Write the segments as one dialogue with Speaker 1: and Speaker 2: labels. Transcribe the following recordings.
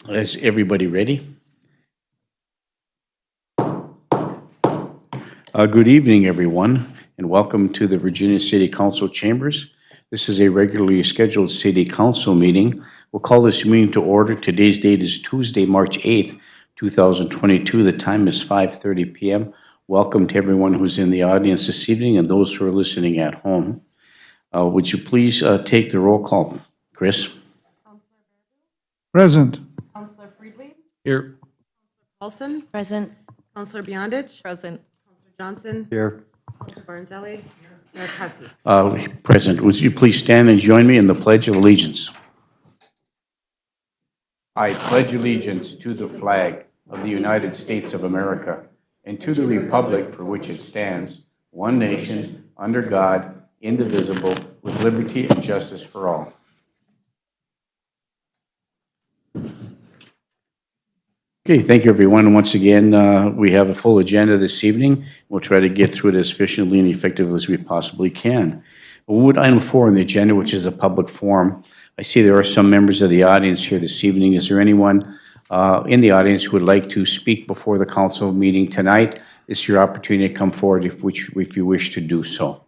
Speaker 1: Is everybody ready? Good evening, everyone, and welcome to the Virginia City Council chambers. This is a regularly scheduled City Council meeting. We'll call this meeting to order. Today's date is Tuesday, March 8th, 2022. The time is 5:30 p.m. Welcome to everyone who's in the audience this evening and those who are listening at home. Would you please take the roll call, Chris?
Speaker 2: Present.
Speaker 3: Councillor Friedli.
Speaker 2: Here.
Speaker 3: Paulson.
Speaker 4: Present.
Speaker 3: Councillor Beyondich.
Speaker 4: Present.
Speaker 3: Councillor Johnson.
Speaker 2: Here.
Speaker 3: Councillor Barnzelli. Mayor Cuffey.
Speaker 1: Present. Would you please stand and join me in the Pledge of Allegiance? I pledge allegiance to the flag of the United States of America and to the republic for which it stands, one nation, under God, indivisible, with liberty and justice for all. Okay, thank you, everyone. Once again, we have a full agenda this evening. We'll try to get through it as efficiently and effectively as we possibly can. We'll move to item 4 on the agenda, which is a public forum. I see there are some members of the audience here this evening. Is there anyone in the audience who would like to speak before the council meeting tonight? This is your opportunity to come forward if you wish to do so.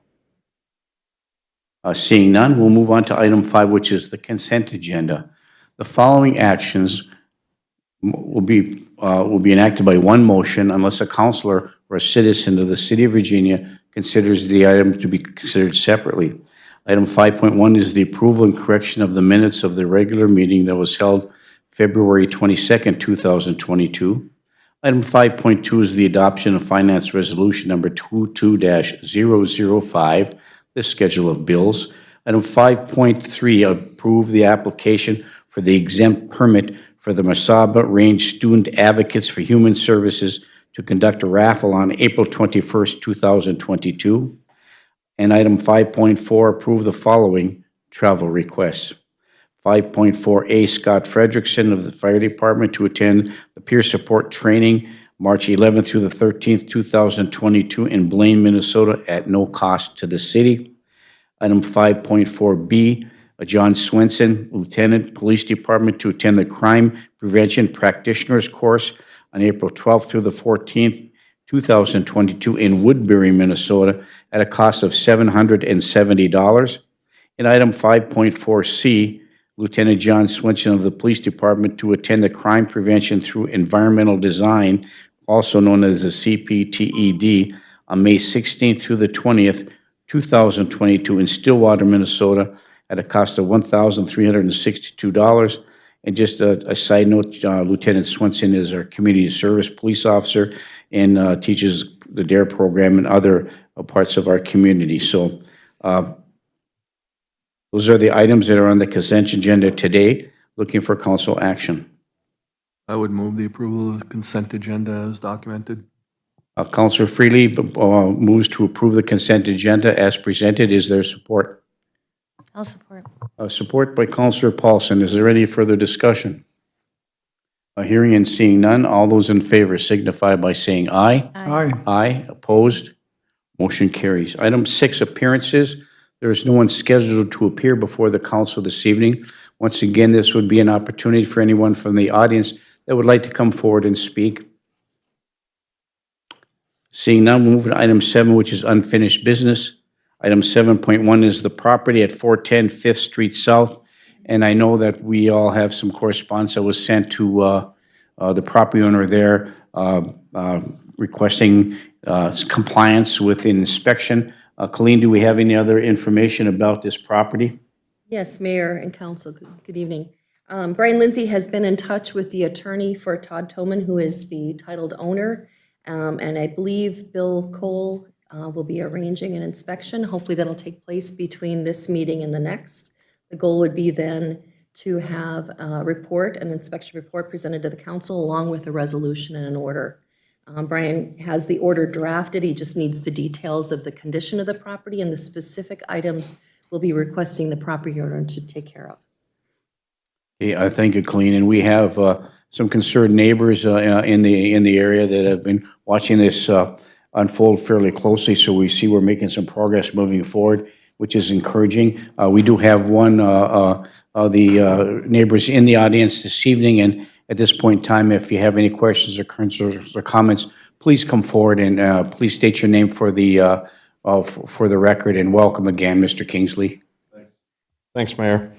Speaker 1: Seeing none, we'll move on to item 5, which is the consent agenda. The following actions will be enacted by one motion unless a councilor or a citizen of the City of Virginia considers the item to be considered separately. Item 5.1 is the approval and correction of the minutes of the regular meeting that was held February 22nd, 2022. Item 5.2 is the adoption of Finance Resolution number 22-005, the schedule of bills. Item 5.3, approve the application for the exempt permit for the Masaba Range Student Advocates for Human Services to conduct a raffle on April 21st, 2022. And item 5.4, approve the following travel requests. 5.4A, Scott Frederickson of the Fire Department to attend the peer support training March 11th through the 13th, 2022 in Blaine, Minnesota at no cost to the city. Item 5.4B, John Swenson, Lieutenant, Police Department to attend the Crime Prevention Practitioners Course on April 12th through the 14th, 2022 in Woodbury, Minnesota at a cost of $770. And item 5.4C, Lieutenant John Swenson of the Police Department to attend the Crime Prevention through Environmental Design, also known as the CPTED, on May 16th through the 20th, 2022 in Stillwater, Minnesota at a cost of $1,362. And just a side note, Lieutenant Swenson is our community service police officer and teaches the DARE program in other parts of our community. So those are the items that are on the consent agenda today. Looking for council action.
Speaker 2: I would move the approval of the consent agenda as documented.
Speaker 1: Councilor Freely moves to approve the consent agenda as presented. Is there support?
Speaker 4: I'll support.
Speaker 1: Support by Councilor Paulson. Is there any further discussion? Hearing and seeing none, all those in favor signify by saying aye.
Speaker 2: Aye.
Speaker 1: Aye. Opposed? Motion carries. Item 6, appearances. There is no one scheduled to appear before the council this evening. Once again, this would be an opportunity for anyone from the audience that would like to come forward and speak. Seeing none, we'll move to item 7, which is unfinished business. Item 7.1 is the property at 410 5th Street South. And I know that we all have some correspondence that was sent to the property owner there requesting compliance with an inspection. Colleen, do we have any other information about this property?
Speaker 5: Yes, Mayor and Council, good evening. Brian Lindsay has been in touch with the attorney for Todd Toman, who is the titled owner, and I believe Bill Cole will be arranging an inspection. Hopefully that'll take place between this meeting and the next. The goal would be then to have a report, an inspection report presented to the council along with a resolution and an order. Brian has the order drafted. He just needs the details of the condition of the property and the specific items we'll be requesting the property owner to take care of.
Speaker 1: Okay, I thank you, Colleen. And we have some concerned neighbors in the area that have been watching this unfold fairly closely. So we see we're making some progress moving forward, which is encouraging. We do have one of the neighbors in the audience this evening, At this point in time, if you have any questions or concerns or comments, please come forward and please state your name for the record, and welcome again, Mr. Kingsley.
Speaker 4: Thanks, Mayor.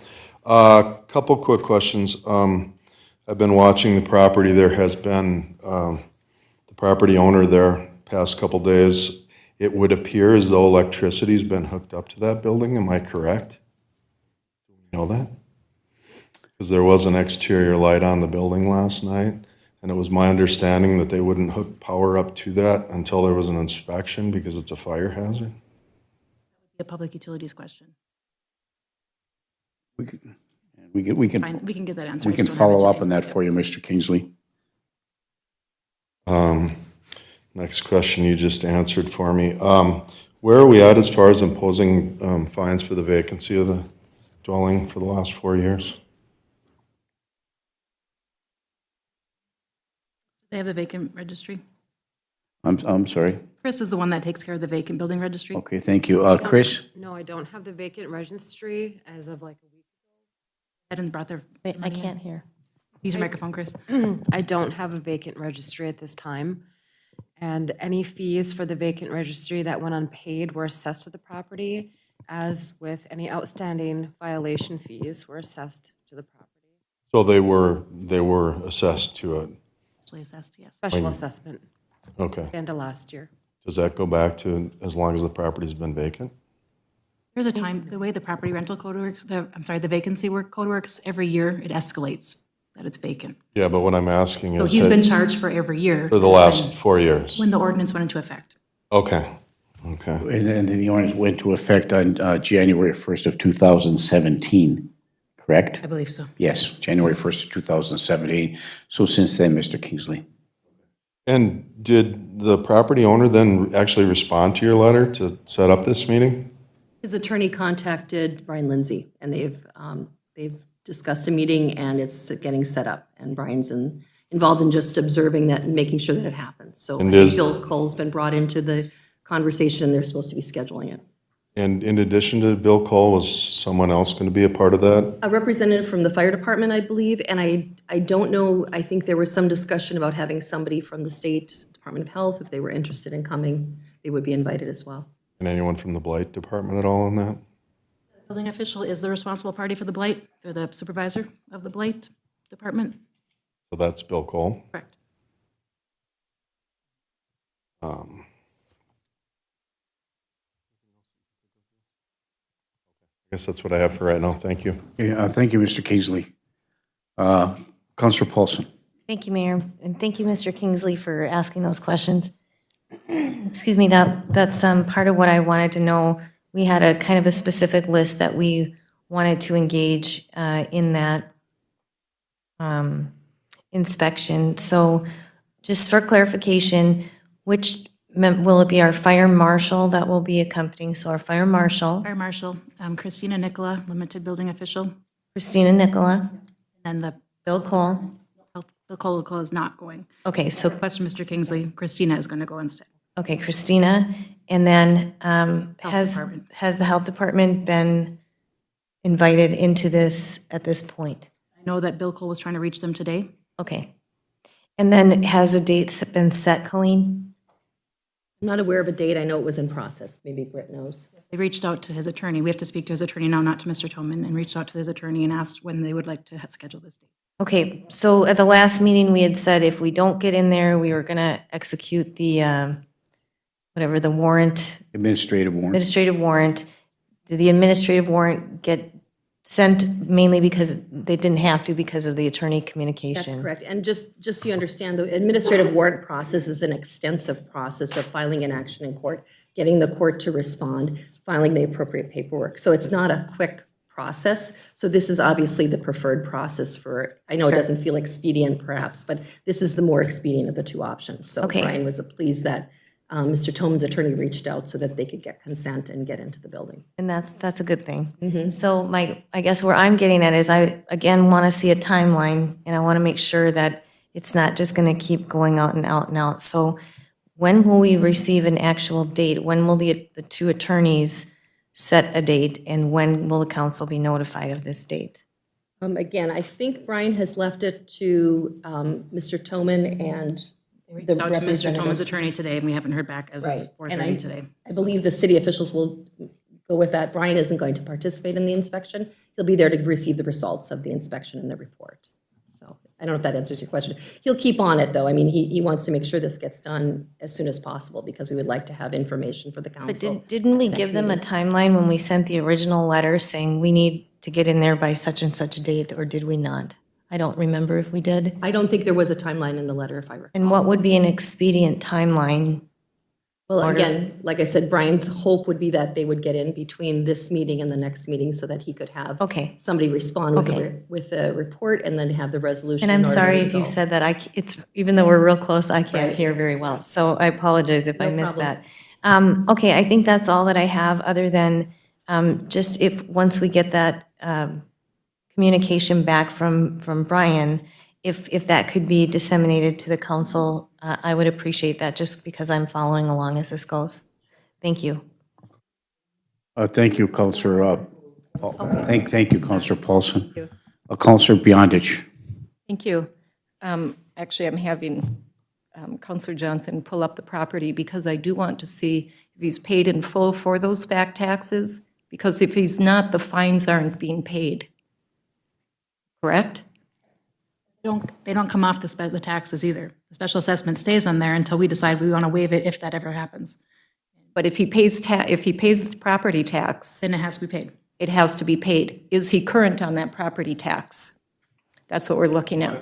Speaker 4: Couple quick questions. I've been watching the property. There has been the property owner there past couple days. It would appear as though electricity's been hooked up to that building. Am I correct? Do you know that? Because there was an exterior light on the building last night, and it was my understanding that they wouldn't hook power up to that until there was an inspection because it's a fire hazard.
Speaker 6: A public utilities question.
Speaker 1: We can
Speaker 6: Fine, we can get that answer.
Speaker 1: we
Speaker 6: I
Speaker 1: can
Speaker 6: just don't have it
Speaker 1: follow up
Speaker 6: today.
Speaker 1: on that for you, Mr. Kingsley.
Speaker 4: Next question you just answered for me. Where are we at as far as imposing fines for the vacancy of the dwelling for the last 4 years?
Speaker 6: They have the vacant registry.
Speaker 1: I'm sorry.
Speaker 6: Chris is the one that takes care of the vacant building registry.
Speaker 1: Okay, thank you. Chris?
Speaker 3: No, I don't have the vacant registry as of like a week.
Speaker 6: Hadn't brought their.
Speaker 5: Wait, I can't hear.
Speaker 6: Use your microphone, Chris.
Speaker 3: I don't have a vacant registry at this time. And any fees for the vacant registry that went unpaid were assessed to the property, as with any outstanding violation fees were assessed to the property.
Speaker 4: So they were assessed to it.
Speaker 6: Actually assessed, yes.
Speaker 3: Special assessment,
Speaker 4: Okay.
Speaker 3: end of last year.
Speaker 4: Does that go back to as long as the property's been vacant?
Speaker 6: There's a time, the way the property rental code works, the vacancy code works, every year it escalates that it's vacant.
Speaker 4: Yeah, but what I'm asking
Speaker 6: So
Speaker 4: is
Speaker 6: he's been
Speaker 4: that
Speaker 6: charged for every year.
Speaker 4: for the last 4 years.
Speaker 6: When the ordinance went into effect.
Speaker 4: Okay, okay.
Speaker 1: And then the ordinance went into effect on January 1st of 2017, correct?
Speaker 6: I believe so.
Speaker 1: Yes, January 1st of 2017. So since then, Mr. Kingsley.
Speaker 4: And did the property owner then actually respond to your letter to set up this meeting?
Speaker 5: His attorney contacted Brian Lindsay, and they've discussed a meeting, and it's getting set up. And Brian's involved in just observing that and making sure that it happens. So I
Speaker 4: And
Speaker 5: think
Speaker 4: is-
Speaker 5: Bill Cole's been brought into the conversation. They're supposed to be scheduling it.
Speaker 4: And in addition to Bill Cole, was someone else going to be a part of that?
Speaker 5: A representative from the fire department, I believe, and I don't know, I think there was some discussion about having somebody from the state Department of Health, if they were interested in coming, they would be invited as well.
Speaker 4: And anyone from the Blight Department at all on that?
Speaker 6: Building official is the responsible party for the blight. They're the supervisor of the blight department.
Speaker 4: So that's Bill Cole.
Speaker 6: Correct.
Speaker 4: I guess that's what I have for right now. Thank you.
Speaker 1: Yeah, thank you, Mr. Kingsley. Counselor Paulson.
Speaker 7: Thank you, Mayor, and thank you, Mr. Kingsley, for asking those questions. Excuse me, that's part of what I wanted to know. We had a kind of a specific list that we wanted to engage in that inspection. So just for clarification, will it be our fire marshal that will be accompanying? So our fire marshal,
Speaker 6: Fire Marshal, Christina Nicola, limited building official,
Speaker 7: Christina Nicola,
Speaker 6: and the
Speaker 7: Bill Cole.
Speaker 6: Bill Cole is not going.
Speaker 7: Okay, so
Speaker 6: Question, Mr. Kingsley, Christina is going to go instead.
Speaker 7: Okay, Christina, and then has
Speaker 6: Department.
Speaker 7: the health department been invited into this at this point?
Speaker 6: I know that Bill Cole was trying to reach them today.
Speaker 7: Okay. And then has a date been set, Colleen?
Speaker 5: I'm not aware of a date. I know it was in process. Maybe Britt knows.
Speaker 6: They reached out to his attorney. We have to speak to his attorney now, not to Mr. Toman, and reached out to his attorney and asked when they would like to schedule this date.
Speaker 7: Okay, so at the last meeting, we had said if we don't get in there, we were going to execute the, whatever, the warrant,
Speaker 1: Administrative warrant.
Speaker 7: administrative warrant. Did the administrative warrant get sent mainly because they didn't have to because of the attorney communication?
Speaker 5: That's correct. And just so you understand, the administrative warrant process is an extensive process of filing an action in court, getting the court to respond, filing the appropriate paperwork. So it's not a quick process. So this is obviously the preferred process for, I know it doesn't feel expedient perhaps, but this is the more expedient of the two options. So
Speaker 7: Okay.
Speaker 5: Brian was pleased that Mr. Toman's attorney reached out so that they could get consent and get into the building.
Speaker 7: And that's a good thing. So I guess where I'm getting at is I, again, want to see a timeline, and I want to make sure that it's not just going to keep going out and out and out. So when will we receive an actual date? When will the two attorneys set a date, and when will the council be notified of this date?
Speaker 5: Again, I think Brian has left it to Mr. Toman and the
Speaker 6: Reached out to Mr. Toman's
Speaker 5: representatives.
Speaker 6: attorney today, and we haven't heard back as of
Speaker 5: Right. And
Speaker 6: 4:30 today.
Speaker 5: I believe the city officials will go with that. Brian isn't going to participate in the inspection. He'll be there to receive the results of the inspection and the report. So I don't know if that answers your question. He'll keep on it, though. I mean, he wants to make sure this gets done as soon as possible because we would like to have information for the
Speaker 7: But
Speaker 5: council.
Speaker 7: didn't we give them a timeline when we sent the original letter saying we need to get in there by such and such a date, or did we not? I don't remember if we did.
Speaker 5: I don't think there was a timeline in the letter, if I recall.
Speaker 7: And what would be an expedient timeline?
Speaker 5: Well, again, like I said, Brian's hope would be that they would get in between this meeting and the next meeting so that he could have
Speaker 7: Okay.
Speaker 5: somebody respond with
Speaker 7: Okay.
Speaker 5: with a report and then have the resolution.
Speaker 7: And I'm
Speaker 5: in order
Speaker 7: sorry
Speaker 5: to
Speaker 7: if you
Speaker 5: go.
Speaker 7: said that. It's, even though we're real close, I can't
Speaker 5: Right.
Speaker 7: hear very well. So I apologize if I
Speaker 5: No
Speaker 7: missed
Speaker 5: problem.
Speaker 7: that. Okay, I think that's all that I have, other than just if, once we get that communication back from Brian, if that could be disseminated to the council, I would appreciate that, just because I'm following along as this goes. Thank you.
Speaker 1: Thank you, Counselor. Thank you, Counselor Paulson. Counselor Beyondich.
Speaker 8: Thank you. Actually, I'm having Counselor Johnson pull up the property because I do want to see if he's paid in full for those back taxes, because if he's not, the fines aren't being paid. Correct?
Speaker 6: They don't come off the taxes either. The special assessment stays on there until we decide we want to waive it, if that ever happens.
Speaker 8: But if he pays the property tax,
Speaker 6: Then it has to be paid.
Speaker 8: it has to be paid. Is he current on that property tax? That's what we're looking at.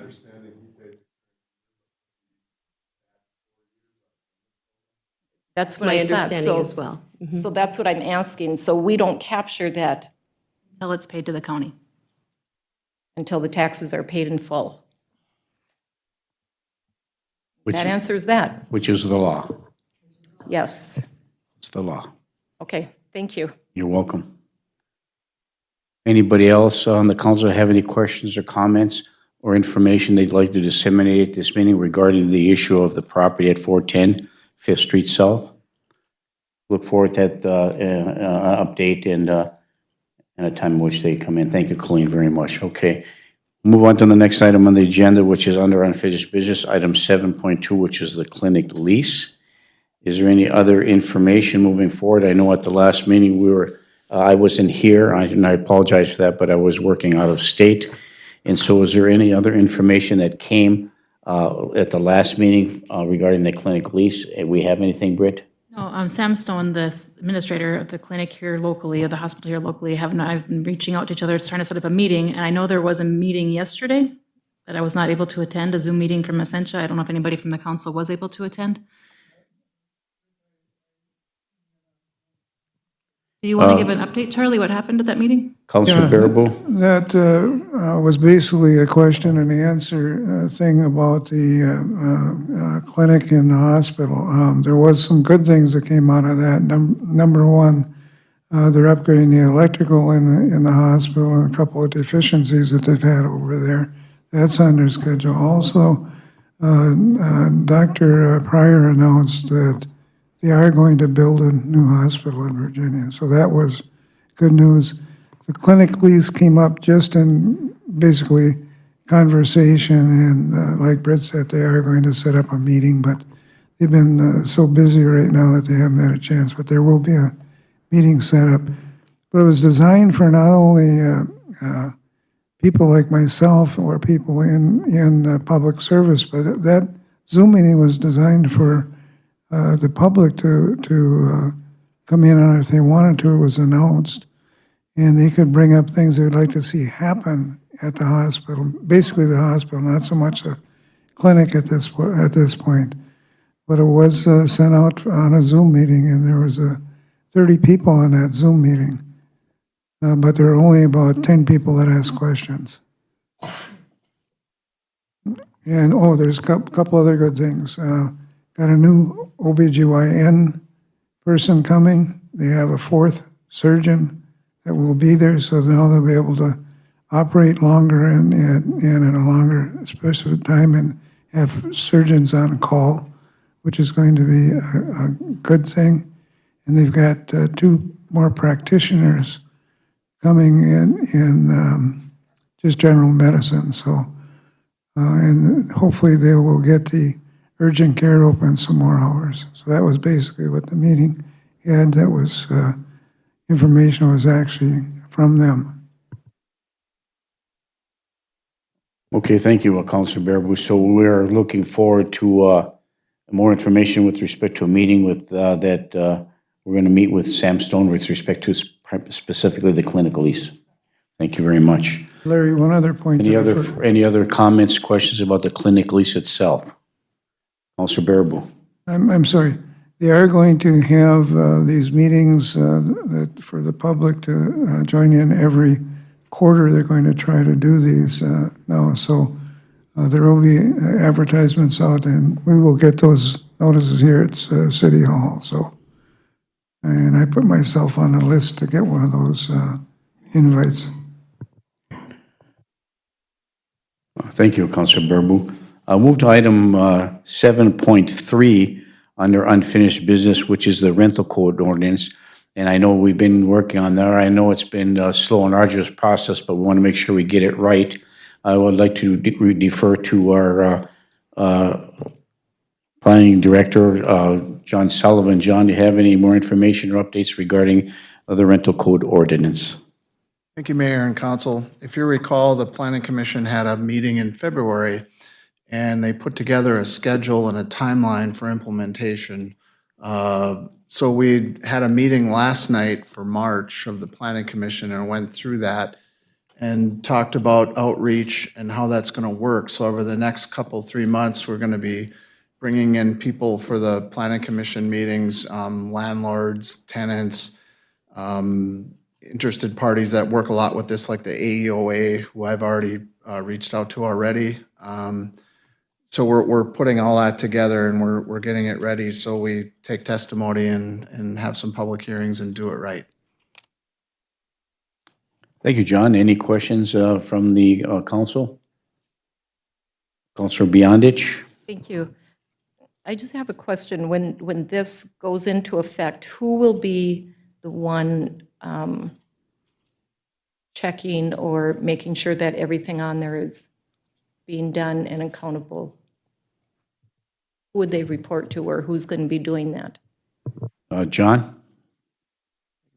Speaker 8: That's what
Speaker 5: My
Speaker 8: I thought.
Speaker 5: understanding
Speaker 8: So-
Speaker 5: as well.
Speaker 8: So that's what I'm asking. So we don't capture that
Speaker 6: Until it's paid to the county.
Speaker 8: until the taxes are paid in full.
Speaker 1: Which,
Speaker 8: That answers that.
Speaker 1: which is the law.
Speaker 8: Yes.
Speaker 1: It's the law.
Speaker 8: Okay, thank you.
Speaker 1: You're welcome. Anybody else on the council have any questions or comments or information they'd like to disseminate at this meeting regarding the issue of the property at 410 Fifth Street South? Look forward to that update and a time in which they come in. Thank you, Colleen, very much. Okay. Move on to the next item on the agenda, which is under unfinished business, item 7.2, which is the clinic lease. Is there any other information moving forward? I know at the last meeting I wasn't here, and I apologize for that, but I was working out of state. And so is there any other information that came at the last meeting regarding the clinic lease? We have anything, Britt?
Speaker 6: No, Sam Stone, the administrator of the clinic here locally, of the hospital here locally, I've been reaching out to each other, trying to set up a meeting, and I know there was a meeting yesterday that I was not able to attend, a Zoom meeting from Essentia. I don't know if anybody from the council was able to attend. Do you want to give an update, Charlie, what happened at that meeting?
Speaker 1: Councilor Baraboo?
Speaker 9: That was basically a question and answer thing about the clinic in the hospital. There was some good things that came out of that. Number one, they're upgrading the electrical in the hospital and a couple of deficiencies that they've had over there. That's on their schedule. Also, Dr. Pryor announced that they are going to build a new hospital in Virginia. So that was good news. The clinic lease came up just in basically conversation, and like Britt said, they are going to set up a meeting, but they've been so busy right now that they haven't had a chance, but there will be a meeting set up. But it was designed for not only people like myself or people in public service, but that Zoom meeting was designed for the public to come in on it if they wanted to. It was announced. And they could bring up things they'd like to see happen at the hospital, basically the hospital, not so much a clinic at this point. But it was sent out on a Zoom meeting, and there was 30 people on that Zoom meeting. But there are only about 10 people that asked questions. And, there's a couple other good things. Got a new OBGYN person coming. They have a fourth surgeon that will be there, so now they'll be able to operate longer and in a longer specific time and have surgeons on call, which is going to be a good thing. And they've got 2 more practitioners coming in just general medicine, so, and hopefully they will get the urgent care open some more hours. So that was basically what the meeting had. That was, information was actually from them.
Speaker 1: Okay, thank you, Councilor Bearable. So we're looking forward to more information with respect to a meeting with, we're going to meet with Sam Stone with respect to specifically the clinical lease. Thank you very much.
Speaker 9: Larry, one other point.
Speaker 1: Any other comments, questions about the clinic lease itself? Councilor Bearable.
Speaker 9: I'm sorry. They are going to have these meetings for the public to join in every quarter. They're going to try to do these now. So there will be advertisements out, and we will get those notices here at City Hall. So, and I put myself on the list to get one of those invites.
Speaker 1: Thank you, Councilor Bearable. I'll move to item 7.3 under unfinished business, which is the rental code ordinance. And I know we've been working on that. I know it's been a slow and arduous process, but we want to make sure we get it right. I would like to defer to our planning director, John Sullivan. John, do you have any more information or updates regarding the rental code ordinance?
Speaker 10: Thank you, Mayor and Council. If you recall, the Planning Commission had a meeting in February, and they put together a schedule and a timeline for implementation. So we had a meeting last night for March of the Planning Commission and went through that and talked about outreach and how that's going to work. So over the next 3 months, we're going to be bringing in people for the Planning Commission meetings, landlords, tenants, interested parties that work a lot with this, like the AEOA, who I've already reached out to already. So we're putting all that together, and we're getting it ready so we take testimony and have some public hearings and do it right.
Speaker 1: Thank you, John. Any questions from the council? Councilor Beyondich?
Speaker 8: Thank you. I just have a question. When this goes into effect, who will be the one checking or making sure that everything on there is being done and accountable? Who would they report to, or who's going to be doing that?
Speaker 1: John?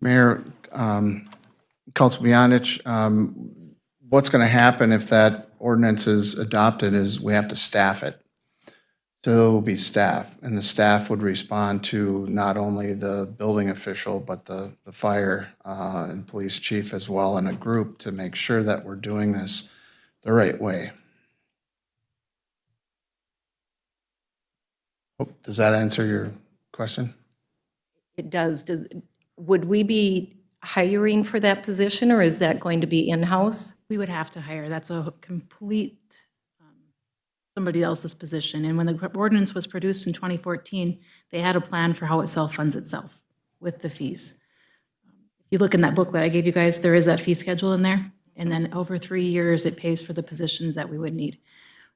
Speaker 10: Mayor, Council Beyondich, what's going to happen if that ordinance is adopted is we have to staff it. So there will be staff, and the staff would respond to not only the building official, but the fire and police chief as well, in a group to make sure that we're doing this the right way. Does that answer your question?
Speaker 8: It does. Would we be hiring for that position, or is that going to be in-house?
Speaker 6: We would have to hire. That's a complete somebody else's position. And when the ordinance was produced in 2014, they had a plan for how it self-funds itself with the fees. If you look in that booklet I gave you guys, there is that fee schedule in there. And then over 3 years, it pays for the positions that we would need.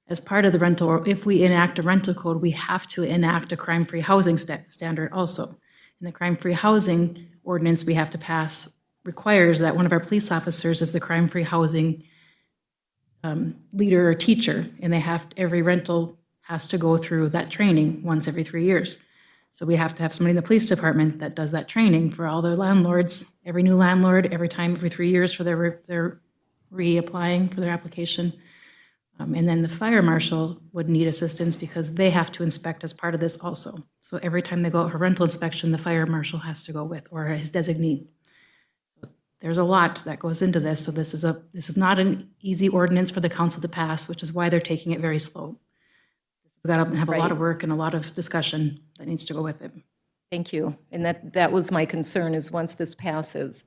Speaker 6: As part of the rental, or if we enact a rental code, we have to enact a crime-free housing standard also. And the crime-free housing ordinance we have to pass requires that one of our police officers is the crime-free housing leader or teacher, and every rental has to go through that training once every 3 years. So we have to have somebody in the police department that does that training for all their landlords, every new landlord, every 3 years for their reapplying for their application. And then the fire marshal would need assistance because they have to inspect as part of this also. So every time they go out for rental inspection, the fire marshal has to go with, or his designee. There's a lot that goes into this, so this is not an easy ordinance for the council to pass, which is why they're taking it very slow. This has got to have a lot of work and a lot of discussion that needs to go with it.
Speaker 8: Thank you. And that was my concern, is once this passes,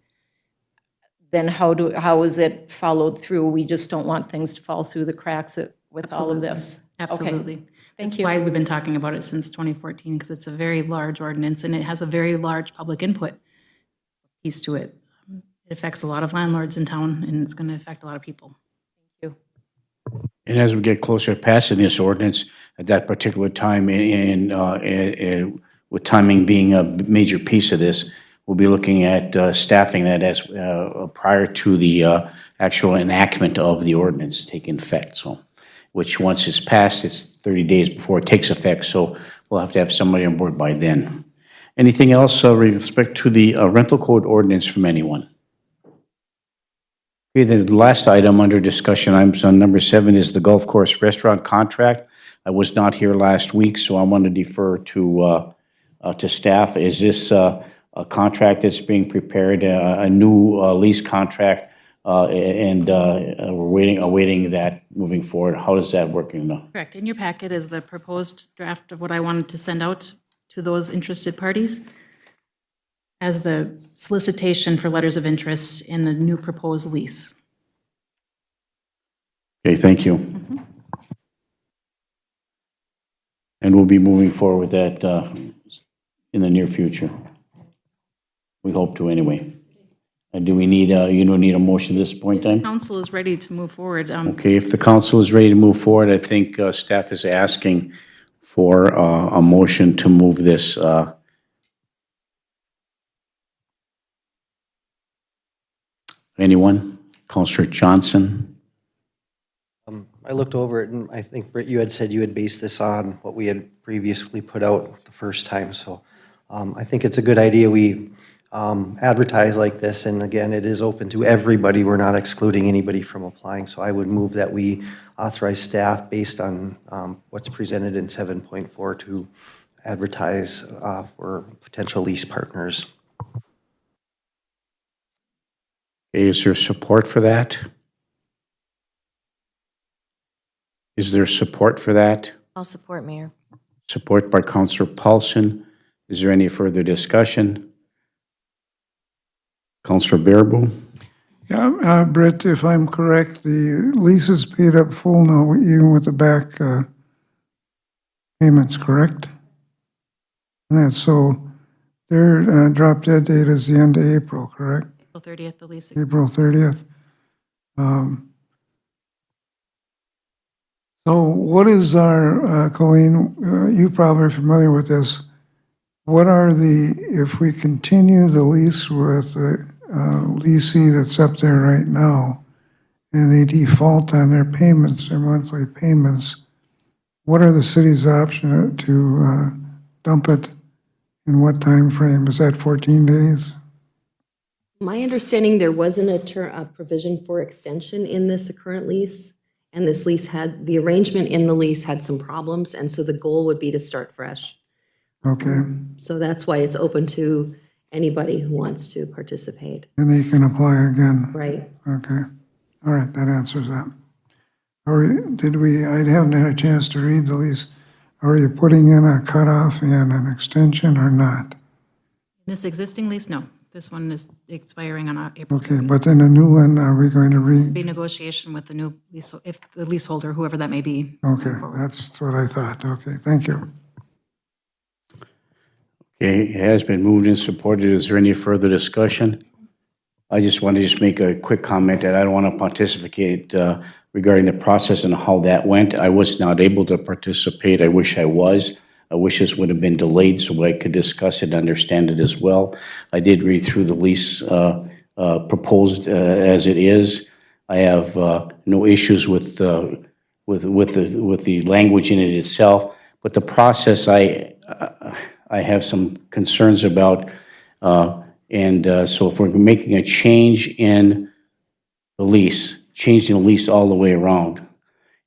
Speaker 8: then how is it followed through? We just don't want things to fall through the cracks with all of this.
Speaker 6: Absolutely.
Speaker 8: Okay.
Speaker 6: That's why we've been talking about it since 2014, because it's a very large ordinance and it has a very large public input piece to it. It affects a lot of landlords in town, and it's going to affect a lot of people.
Speaker 8: Thank you.
Speaker 1: And as we get closer to passing this ordinance, at that particular time, with timing being a major piece of this, we'll be looking at staffing that as prior to the actual enactment of the ordinance taking effect, so, which once it's passed, it's 30 days before it takes effect, so we'll have to have somebody on board by then. Anything else with respect to the rental code ordinance from anyone? Okay, the last item under discussion, on number 7, is the golf course restaurant contract. I was not here last week, so I want to defer to staff. Is this a contract that's being prepared, a new lease contract, and we're awaiting that moving forward? How is that working now?
Speaker 6: Correct. In your packet is the proposed draft of what I wanted to send out to those interested parties as the solicitation for letters of interest in the new proposed lease.
Speaker 1: Okay, thank you. And we'll be moving forward with that in the near future. We hope to anyway. Do we need, you don't need a motion at this point in time?
Speaker 6: Council is ready to move forward.
Speaker 1: Okay, if the council is ready to move forward, I think staff is asking for a motion to move this. Anyone? Councilor Johnson?
Speaker 11: I looked over it, and I think, Britt, you had said you had based this on what we had previously put out the first time, so I think it's a good idea we advertise like this, and again, it is open to everybody. We're not excluding anybody from applying, so I would move that we authorize staff based on what's presented in 7.4 to advertise for potential lease partners.
Speaker 1: Is there support for that? Is there support for that?
Speaker 7: I'll support, Mayor.
Speaker 1: Support by Councilor Paulson. Is there any further discussion? Councilor Bearable?
Speaker 9: Yeah, Britt, if I'm correct, the lease is paid up full now, even with the back payments, correct? And so their drop dead date is the end of April, correct?
Speaker 6: April 30th, the lease.
Speaker 9: April 30th. So what is our, Colleen, you probably are familiar with this. What are if we continue the lease with the leasing that's up there right now, and they default on their payments, their monthly payments, what are the city's option to dump it? In what time frame? Is that 14 days?
Speaker 5: My understanding, there wasn't a provision for extension in this current lease, and this lease had, the arrangement in the lease had some problems, and so the goal would be to start fresh.
Speaker 9: Okay,
Speaker 5: So that's why it's open to anybody who wants to participate,
Speaker 9: and they can apply again.
Speaker 5: right?
Speaker 9: Okay, all right, that answers that. I haven't had a chance to read the lease. Are you putting in a cutoff and an extension or not?
Speaker 6: This existing lease, no. This one is expiring on April.
Speaker 9: Okay, but in a new one, are we going to read?
Speaker 6: Be negotiation with the new lease, if the leaseholder, whoever that may be.
Speaker 9: Okay, that's what I thought. Okay, thank you.
Speaker 1: Okay, it has been moved and supported. Is there any further discussion? I just want to make a quick comment that I don't want to participate regarding the process and how that went. I was not able to participate. I wish I was. I wish this would have been delayed so I could discuss it and understand it as well. I did read through the lease proposed as it is. I have no issues with the language in it itself, but the process I have some concerns about. So if we're making a change in the lease, changing the lease all the way around,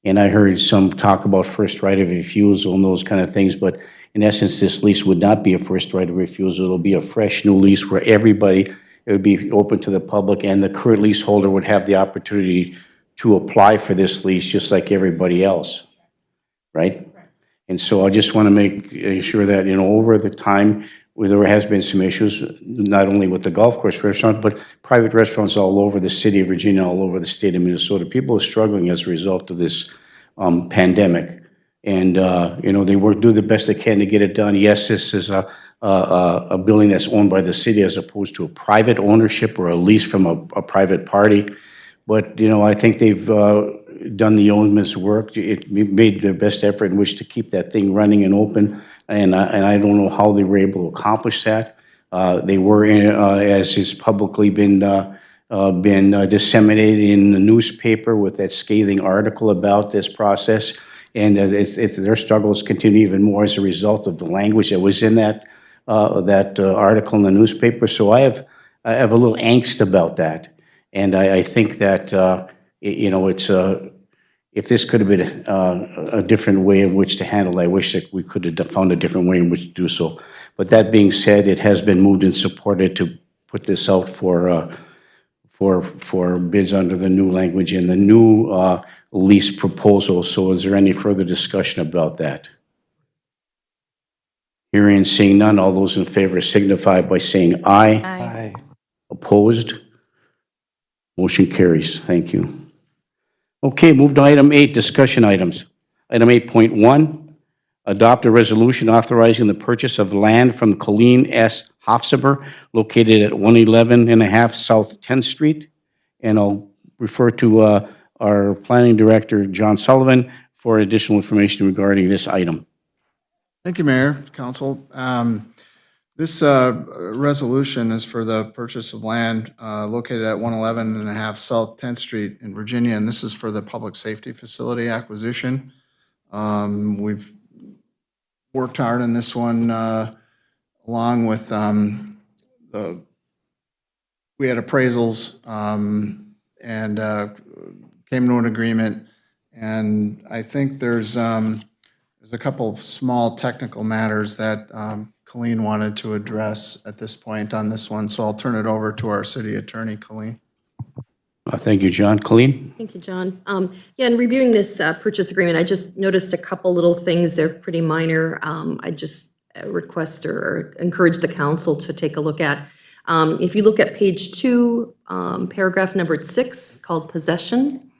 Speaker 1: and I heard some talk about first right of refusal and those kind of things, but in essence, this lease would not be a first right of refusal. It'll be a fresh new lease where everybody, it would be open to the public, and the current leaseholder would have the opportunity to apply for this lease just like everybody else, right? And so I just want to make sure that, over the time, where there has been some issues, not only with the golf course restaurant, but private restaurants all over the city of Virginia, all over the state of Minnesota. People are struggling as a result of this pandemic. And, they do the best they can to get it done. Yes, this is a building that's owned by the city as opposed to a private ownership or a lease from a private party. But, I think they've done the yeoman's work. It made their best effort in which to keep that thing running and open. And I don't know how they were able to accomplish that. They were, as has publicly been been disseminated in the newspaper with that scathing article about this process. And their struggles continue even more as a result of the language that was in that article in the newspaper. So I have a little angst about that. And I think that, it's if this could have been a different way in which to handle it, I wish that we could have found a different way in which to do so. But that being said, it has been moved and supported to put this out for bids under the new language in the new lease proposal. So is there any further discussion about that? Hearing and seeing none, all those in favor signify by saying aye.
Speaker 11: Aye.
Speaker 1: Opposed? Motion carries. Thank you. Okay, move to item 8, discussion items. Item 8.1, adopt a resolution authorizing the purchase of land from Colleen S. Hofsaber, located at 111.5 South 10th Street. And I'll refer to our planning director, John Sullivan, for additional information regarding this item.
Speaker 10: Thank you, Mayor, Council. This resolution is for the purchase of land located at 111.5 South 10th Street in Virginia, and this is for the public safety facility acquisition. We've worked hard on this one along with we had appraisals and came to an agreement. And I think there's a couple of small technical matters that Colleen wanted to address at this point on this one, so I'll turn it over to our city attorney, Colleen.
Speaker 1: Thank you, John. Colleen?
Speaker 5: Thank you, John. Yeah, in reviewing this purchase agreement, I just noticed a couple little things. They're pretty minor. I just request or encourage the council to take a look at. If you look at page 2, paragraph number 6, called possession,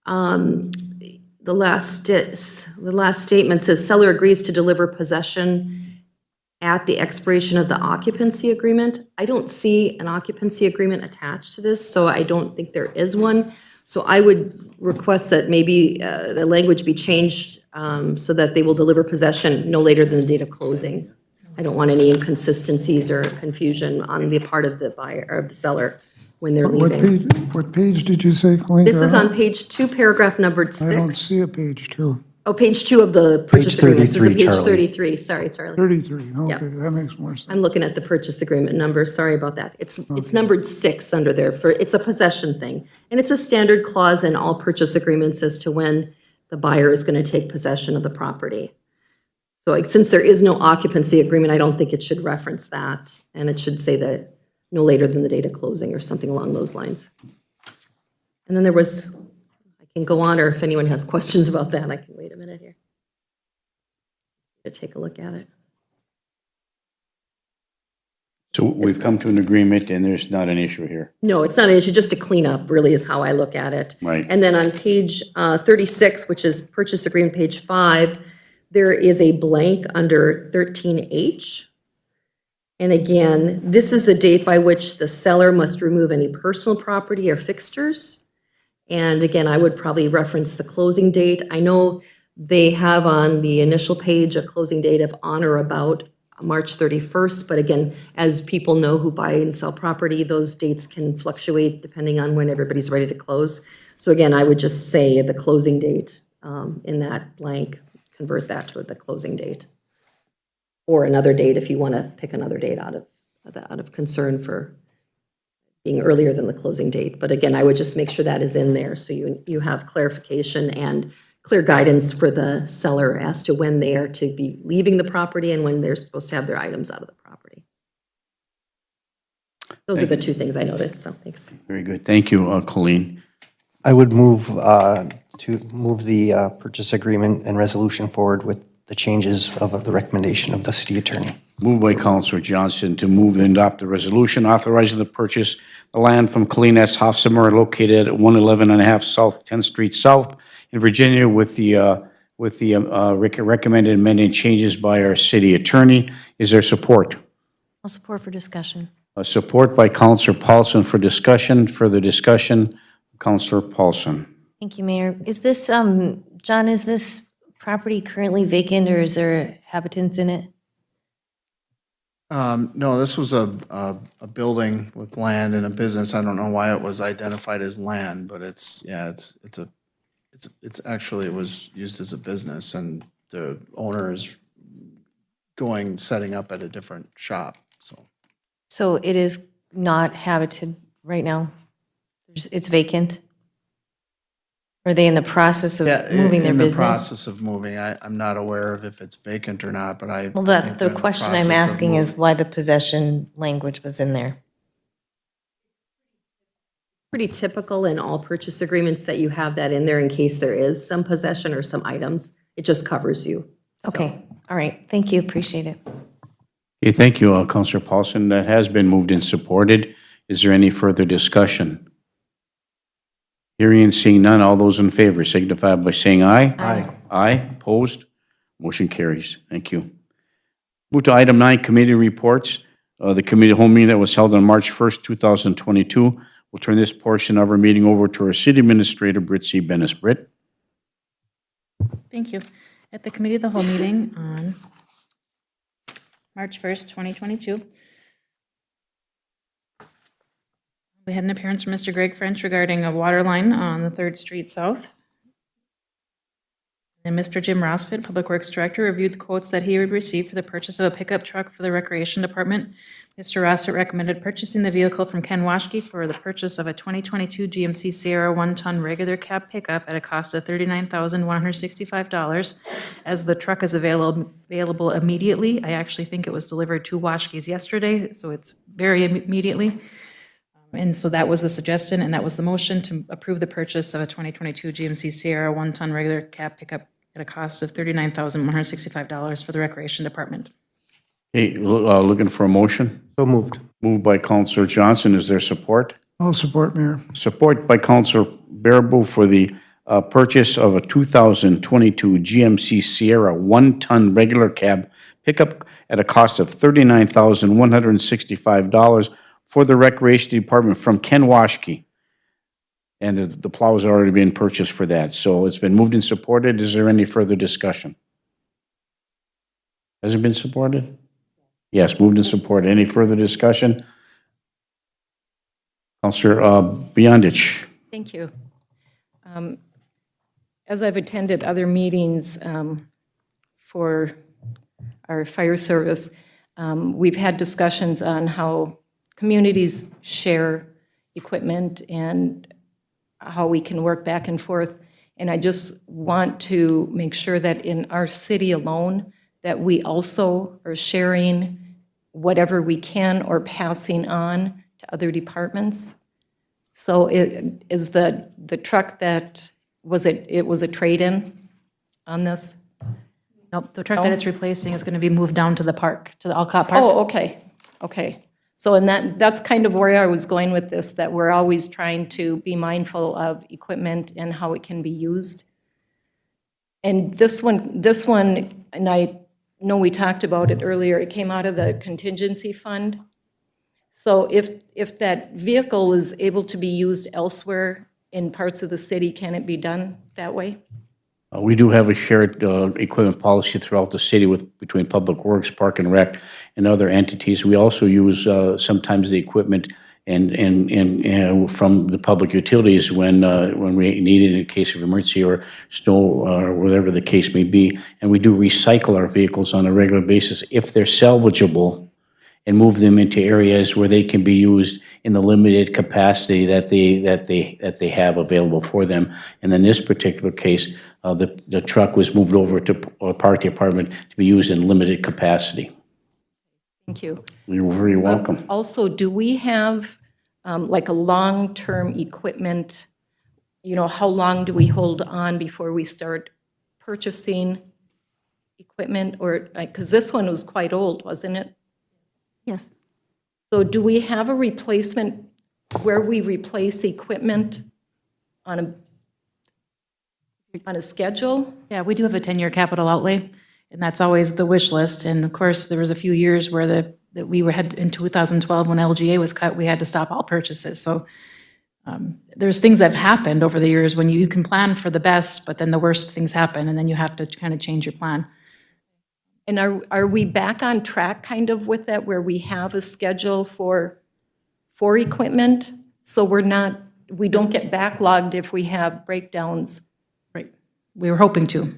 Speaker 5: the last statement says seller agrees to deliver possession at the expiration of the occupancy agreement. I don't see an occupancy agreement attached to this, so I don't think there is one. So I would request that maybe the language be changed so that they will deliver possession no later than the date of closing. I don't want any inconsistencies or confusion on the part of the buyer or the seller when they're leaving.
Speaker 9: What page did you say, Colleen?
Speaker 5: This is on page 2, paragraph numbered 6.
Speaker 9: I don't see a page 2.
Speaker 5: Oh, page 2 of the purchase
Speaker 11: Page
Speaker 5: agreement. This is
Speaker 11: 33,
Speaker 5: page
Speaker 11: Charlie.
Speaker 5: 33. Sorry, Charlie.
Speaker 9: 33, okay, that makes more sense.
Speaker 5: I'm looking at the purchase agreement number. Sorry about that. It's numbered 6 under there for, it's a possession thing. And it's a standard clause in all purchase agreements as to when the buyer is going to take possession of the property. So since there is no occupancy agreement, I don't think it should reference that. And it should say that no later than the date of closing or something along those lines. And then there was, I can go on, or if anyone has questions about that, I can wait a minute here to take a look at it.
Speaker 1: So we've come to an agreement and there's not an issue here.
Speaker 5: No, it's not an issue, just a cleanup really is how I look at it.
Speaker 1: Right.
Speaker 5: And then on page 36, which is purchase agreement, page 5, there is a blank under 13H. And again, this is a date by which the seller must remove any personal property or fixtures. And again, I would probably reference the closing date. I know they have on the initial page a closing date of on or about March 31st, but again, as people know who buy and sell property, those dates can fluctuate depending on when everybody's ready to close. So again, I would just say the closing date in that blank, convert that to the closing date. Or another date if you want to pick another date out of concern for being earlier than the closing date. But again, I would just make sure that is in there so you have clarification and clear guidance for the seller as to when they are to be leaving the property and when they're supposed to have their items out of the property. Those are the two things I noted, so thanks.
Speaker 1: Very good. Thank you, Colleen.
Speaker 11: I would move to move the purchase agreement and resolution forward with the changes of the recommendation of the city attorney.
Speaker 1: Moved by Councilor Johnson to move and adopt the resolution authorizing the purchase of land from Colleen S. Hofsamer located at 111.5 South 10th Street South in Virginia with the recommended amended changes by our city attorney. Is there support?
Speaker 7: I'll support for discussion.
Speaker 1: Support by Councilor Paulson for discussion. Further discussion, Councilor Paulson.
Speaker 7: Thank you, Mayor. Is this, John, is this property currently vacant or is there habitants in it?
Speaker 10: No, this was a building with land and a business. I don't know why it was identified as land, but it's actually, it was used as a business, and the owner is setting up at a different shop, so.
Speaker 7: So it is not habited right now? It's vacant? Are they in the process of moving their
Speaker 10: In the
Speaker 7: business?
Speaker 10: process of moving. I'm not aware of if it's vacant or not, but I.
Speaker 7: Well,
Speaker 10: I think
Speaker 7: the
Speaker 10: they're in
Speaker 7: question I'm
Speaker 10: process of
Speaker 7: asking is
Speaker 10: moving.
Speaker 7: why the possession language was in there.
Speaker 5: Pretty typical in all purchase agreements that you have that in there in case there is some possession or some items. It just covers you. So-
Speaker 7: Okay, all right, thank you, appreciate it.
Speaker 1: Okay, thank you, Counselor Paulson. That has been moved and supported. Is there any further discussion? Hearing and seeing none, all those in favor signify by saying aye.
Speaker 11: Aye.
Speaker 1: Aye, opposed? Motion carries. Thank you. Move to item 9, committee reports. The committee home meeting that was held on March 1st, 2022. We'll turn this portion of our meeting over to our city administrator, Britt C. Bennis. Britt?
Speaker 6: Thank you. At the committee of the whole meeting on March 1st, 2022, we had an appearance from Mr. Greg French regarding a water line on the 3rd Street South. And Mr. Jim Rosford, Public Works Director, reviewed the quotes that he would receive for the purchase of a pickup truck for the Recreation Department. Mr. Rosford recommended purchasing the vehicle from Ken Washke for the purchase of a 2022 GMC Sierra 1-ton regular cab pickup at a cost of $39,165. As the truck is available immediately, I actually think it was delivered to Washke's yesterday, so it's very immediately. And so that was the suggestion, and that was the motion to approve the purchase of a 2022 GMC Sierra 1-ton regular cab pickup at a cost of $39,165 for the Recreation Department.
Speaker 1: Okay, looking for a motion?
Speaker 11: So moved.
Speaker 1: Moved by Counselor Johnson. Is there support?
Speaker 9: I'll support, Mayor.
Speaker 1: Support by Counselor Bearable for the purchase of a 2022 GMC Sierra 1-ton regular cab pickup at a cost of $39,165 for the Recreation Department from Ken Washke. And the plow has already been purchased for that. So it's been moved and supported. Is there any further discussion? Has it been supported? Yes, moved and supported. Any further discussion? Counselor Beyondich.
Speaker 8: Thank you. As I've attended other meetings for our fire service, we've had discussions on how communities share equipment and how we can work back and forth. And I just want to make sure that in our city alone, that we also are sharing whatever we can or passing on to other departments. So it is the truck that, was a trade-in on this?
Speaker 6: Nope, the truck that it's replacing is going to be moved down to the park, to the Alcott Park.
Speaker 8: Oh, okay. So and that's kind of where I was going with this, that we're always trying to be mindful of equipment and how it can be used. And this one, and I know we talked about it earlier, it came out of the contingency fund. So if that vehicle is able to be used elsewhere in parts of the city, can it be done that way?
Speaker 1: We do have a shared equipment policy throughout the city between Public Works, Park and Rec, and other entities. We also use sometimes the equipment and from the public utilities when we need it in case of emergency or snow or whatever the case may be. And we do recycle our vehicles on a regular basis if they're salvageable, and move them into areas where they can be used in the limited capacity that they have available for them. And in this particular case, the truck was moved over to a park department to be used in limited capacity.
Speaker 8: Thank you.
Speaker 1: You're very welcome.
Speaker 8: Also, do we have like a long-term equipment, how long do we hold on before we start purchasing equipment? Or, because this one was quite old, wasn't it?
Speaker 7: Yes.
Speaker 8: So do we have a replacement where we replace equipment on a schedule?
Speaker 6: Yeah, we do have a 10-year capital outlay, and that's always the wish list. And of course, there was a few years where that we had in 2012 when LGA was cut, we had to stop all purchases. So there's things that have happened over the years when you can plan for the best, but then the worst things happen, and then you have to kind of change your plan.
Speaker 8: And are we back on track kind of with that, where we have a schedule for equipment? So we don't get backlogged if we have breakdowns?
Speaker 6: Right. We were hoping to.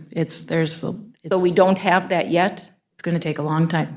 Speaker 8: So we don't have that yet?
Speaker 6: It's going to take a long time.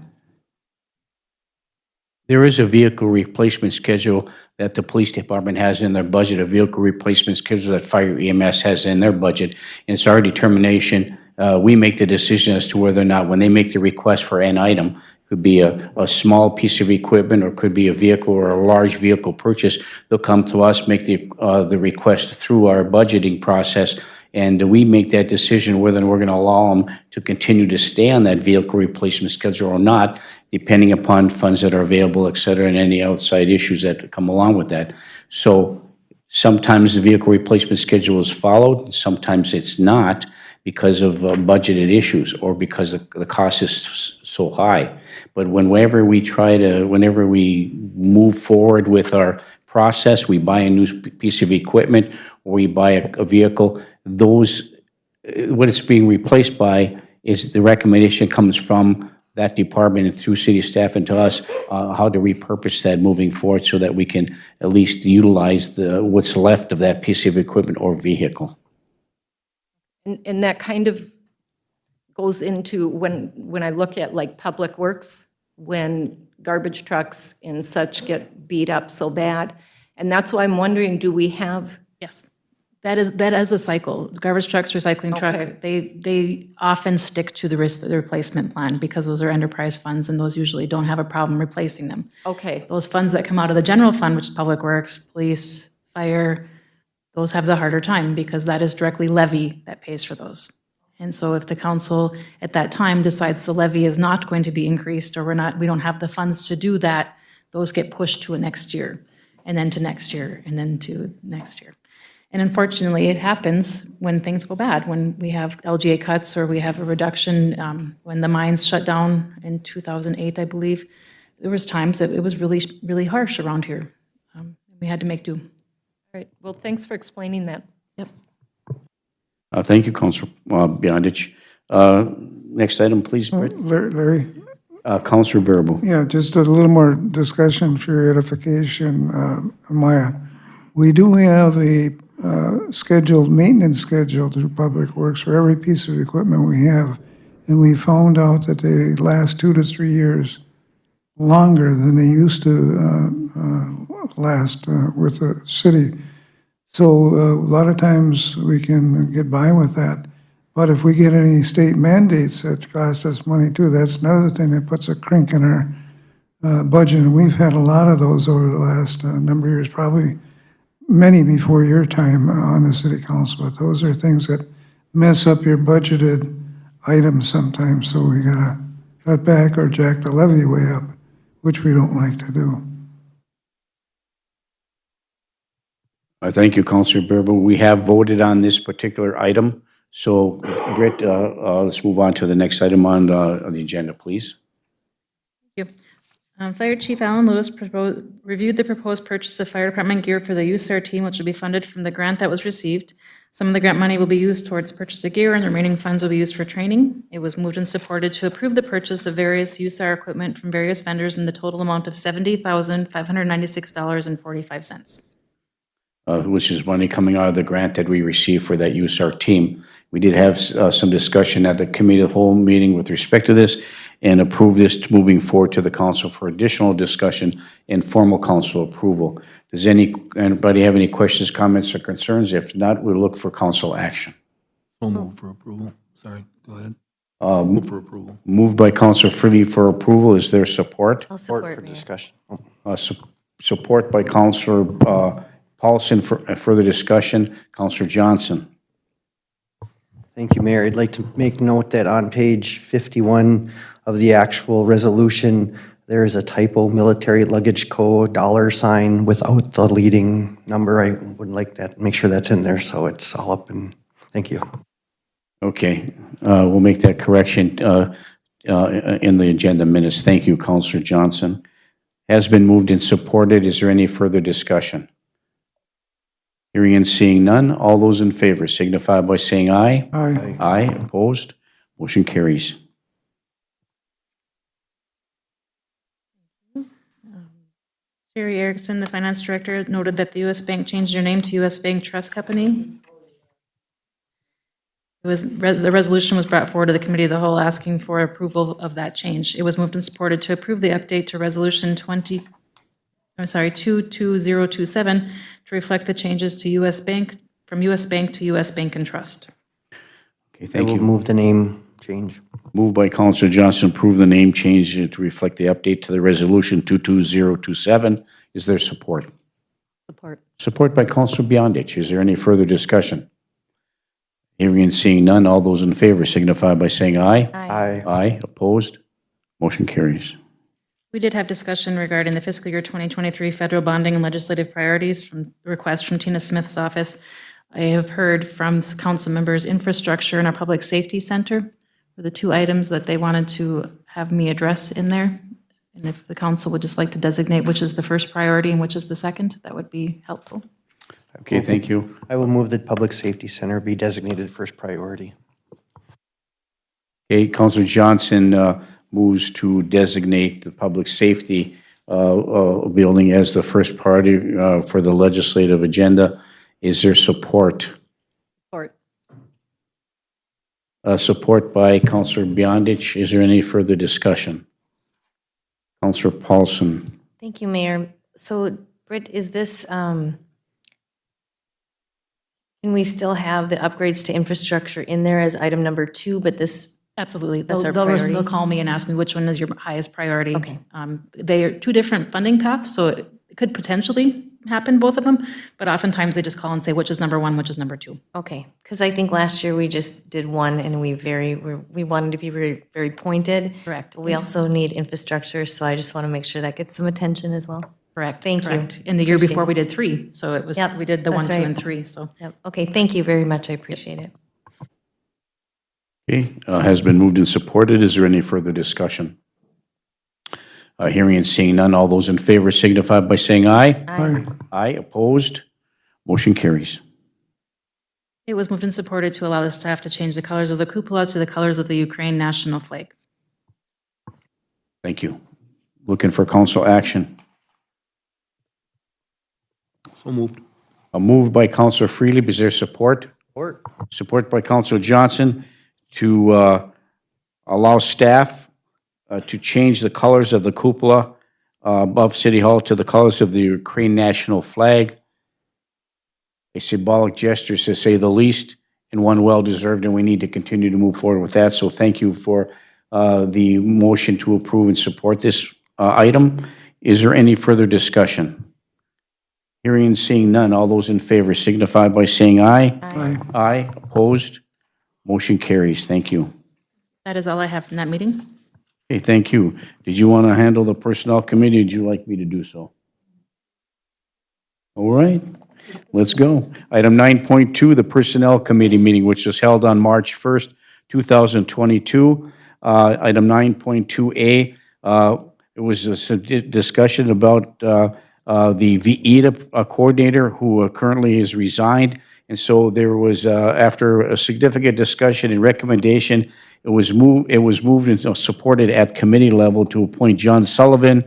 Speaker 1: There is a vehicle replacement schedule that the police department has in their budget, a vehicle replacement schedule that fire EMS has in their budget. And it's our determination, we make the decision as to whether or not, when they make the request for an item, could be a small piece of equipment, or could be a vehicle or a large vehicle purchase, they'll come to us, make the request through our budgeting process, and we make that decision whether we're going to allow them to continue to stay on that vehicle replacement schedule or not, depending upon funds that are available, et cetera, and any outside issues that come along with that. So sometimes the vehicle replacement schedule is followed, sometimes it's not, because of budgeted issues or because the cost is so high. But whenever we move forward with our process, we buy a new piece of equipment or we buy a vehicle, what it's being replaced by is the recommendation comes from that department and through city staff and to us, how to repurpose that moving forward so that we can at least utilize what's left of that piece of equipment or vehicle.
Speaker 8: And that kind of goes into when I look at like Public Works, when garbage trucks and such get beat up so bad. And that's why I'm wondering, do we have?
Speaker 6: Yes. That is a cycle. Garbage trucks, recycling truck,
Speaker 8: Okay.
Speaker 6: they often stick to the replacement plan because those are enterprise funds and those usually don't have a problem replacing them.
Speaker 8: Okay,
Speaker 6: Those funds that come out of the general fund, which is Public Works, Police, Fire, those have the harder time because that is directly levy that pays for those. And so if the council at that time decides the levy is not going to be increased or we don't have the funds to do that, those get pushed to a next year and then to next year and then to next year. And unfortunately, it happens when things go bad, when we have LGA cuts or we have a reduction, when the mines shut down in 2008, I believe. There was times that it was really, really harsh around here. We had to make do.
Speaker 8: all right. Well, thanks for explaining that.
Speaker 6: Yep.
Speaker 1: Thank you, Councilor Beyondich. Next item, please, Britt.
Speaker 9: Larry?
Speaker 1: Councilor Bearable.
Speaker 9: Yeah, just a little more discussion for your edification, Maya. We do have a maintenance schedule through Public Works for every piece of equipment we have. And we found out that they last 2 to 3 years longer than they used to last with the city. So a lot of times we can get by with that. But if we get any state mandates that cost us money too, that's another thing that puts a crink in our budget. And we've had a lot of those over the last number of years, probably many before your time on the city council. But those are things that mess up your budgeted items sometimes. So we gotta cut back or jack the levy way up, which we don't like to do.
Speaker 1: Thank you, Councilor Bearable. We have voted on this particular item. So, Britt, let's move on to the next item on the agenda, please.
Speaker 6: Thank you. Fire Chief Alan Lewis reviewed the proposed purchase of fire department gear for the USAR team, which will be funded from the grant that was received. Some of the grant money will be used towards purchase of gear, and the remaining funds will be used for training. It was moved and supported to approve the purchase of various USAR equipment from various vendors in the total amount of $70,596.45.
Speaker 1: Which is money coming out of the grant that we received for that USAR team. We did have some discussion at the committee of the whole meeting with respect to this and approve this moving forward to the council for additional discussion and formal council approval. Does anybody have any questions, comments, or concerns? If not, we'll look for council action.
Speaker 2: So move for approval. Sorry, go ahead. Move for approval.
Speaker 1: Moved by Councilor Freddie for approval. Is there support?
Speaker 7: I'll
Speaker 11: Support
Speaker 7: support,
Speaker 11: for
Speaker 7: Mayor.
Speaker 11: discussion.
Speaker 1: Support by Councilor Paulson for further discussion. Councilor Johnson.
Speaker 11: Thank you, Mayor. I'd like to make note that on page 51 of the actual resolution, there is a typo, military luggage co. $sign without the leading number. I would like that, make sure that's in there, so it's all up and, thank you.
Speaker 1: Okay, we'll make that correction in the agenda minutes. Thank you, Councilor Johnson. Has been moved and supported. Is there any further discussion? Hearing and seeing none, all those in favor signify by saying aye.
Speaker 9: Aye.
Speaker 1: Aye, opposed? Motion carries.
Speaker 6: Sherry Erickson, the finance director, noted that the U.S. Bank changed their name to U.S. Bank Trust Company. The resolution was brought forward to the committee of the whole asking for approval of that change. It was moved and supported to approve the update to resolution 22027 to reflect the changes to U.S. Bank, from U.S. Bank to U.S. Bank and Trust.
Speaker 1: Okay,
Speaker 11: I
Speaker 1: thank
Speaker 11: will
Speaker 1: you.
Speaker 11: move the name change.
Speaker 1: Moved by Counselor Johnson, approve the name change to reflect the update to the resolution 22027. Is there support?
Speaker 8: Support.
Speaker 1: Support by Counselor Beyondich. Is there any further discussion? Hearing and seeing none, all those in favor signify by saying aye.
Speaker 11: Aye.
Speaker 1: Aye, opposed? Motion carries.
Speaker 6: We did have discussion regarding the fiscal year 2023 federal bonding and legislative priorities from request from Tina Smith's office. I have heard from council members, infrastructure and our public safety center were the two items that they wanted to have me address in there. And if the council would just like to designate which is the first priority and which is the second, that would be helpful.
Speaker 1: Okay, thank you.
Speaker 11: I will move that Public Safety Center be designated first priority.
Speaker 1: Okay, Counselor Johnson moves to designate the public safety building as the first priority for the legislative agenda. Is there support?
Speaker 8: Support.
Speaker 1: Support by Counselor Beyondich. Is there any further discussion? Counselor Paulson.
Speaker 7: Thank you, Mayor. So, Britt, is this, can we still have the upgrades to infrastructure in there as item number 2, but this,
Speaker 6: Absolutely.
Speaker 7: That's our
Speaker 6: They'll
Speaker 7: priority?
Speaker 6: call me and ask me which one is your highest priority.
Speaker 7: Okay.
Speaker 6: They are two different funding paths, so it could potentially happen, both of them, but oftentimes they just call and say which is number 1, which is number 2.
Speaker 7: okay, because I think last year we just did one and we wanted to be very, very pointed.
Speaker 6: Correct.
Speaker 7: But we also need infrastructure, so I just want to make sure that gets some attention as well.
Speaker 6: Correct.
Speaker 7: Thank you.
Speaker 6: correct. In the year before, we did 3, so it was,
Speaker 7: Yep,
Speaker 6: we did the 1,
Speaker 7: that's
Speaker 6: 2,
Speaker 7: right.
Speaker 6: and 3, so.
Speaker 7: Yep. Okay, thank you very much. I appreciate it.
Speaker 1: Okay, has been moved and supported. Is there any further discussion? Hearing and seeing none, all those in favor signify by saying aye.
Speaker 9: Aye.
Speaker 1: Aye, opposed? Motion carries.
Speaker 6: It was moved and supported to allow the staff to change the colors of the cupola to the colors of the Ukraine national flag.
Speaker 1: Thank you. Looking for council action.
Speaker 2: So moved.
Speaker 1: A move by Counselor Freely. Is there support?
Speaker 11: Support.
Speaker 1: Support by Counselor Johnson to allow staff to change the colors of the cupola above City Hall to the colors of the Ukraine national flag. A symbolic gesture, to say the least, and one well-deserved, and we need to continue to move forward with that. So thank you for the motion to approve and support this item. Is there any further discussion? Hearing and seeing none, all those in favor signify by saying aye.
Speaker 9: Aye.
Speaker 1: Aye, opposed? Motion carries. Thank you.
Speaker 6: That is all I have from that meeting.
Speaker 1: Okay, thank you. Did you want to handle the Personnel Committee, or would you like me to do so? All right, let's go. Item 9.2, the Personnel Committee meeting, which was held on March 1st, 2022. Item 9.2A, it was a discussion about the VEDA coordinator who currently has resigned. And so there was, after a significant discussion and recommendation, it was moved and supported at committee level to appoint John Sullivan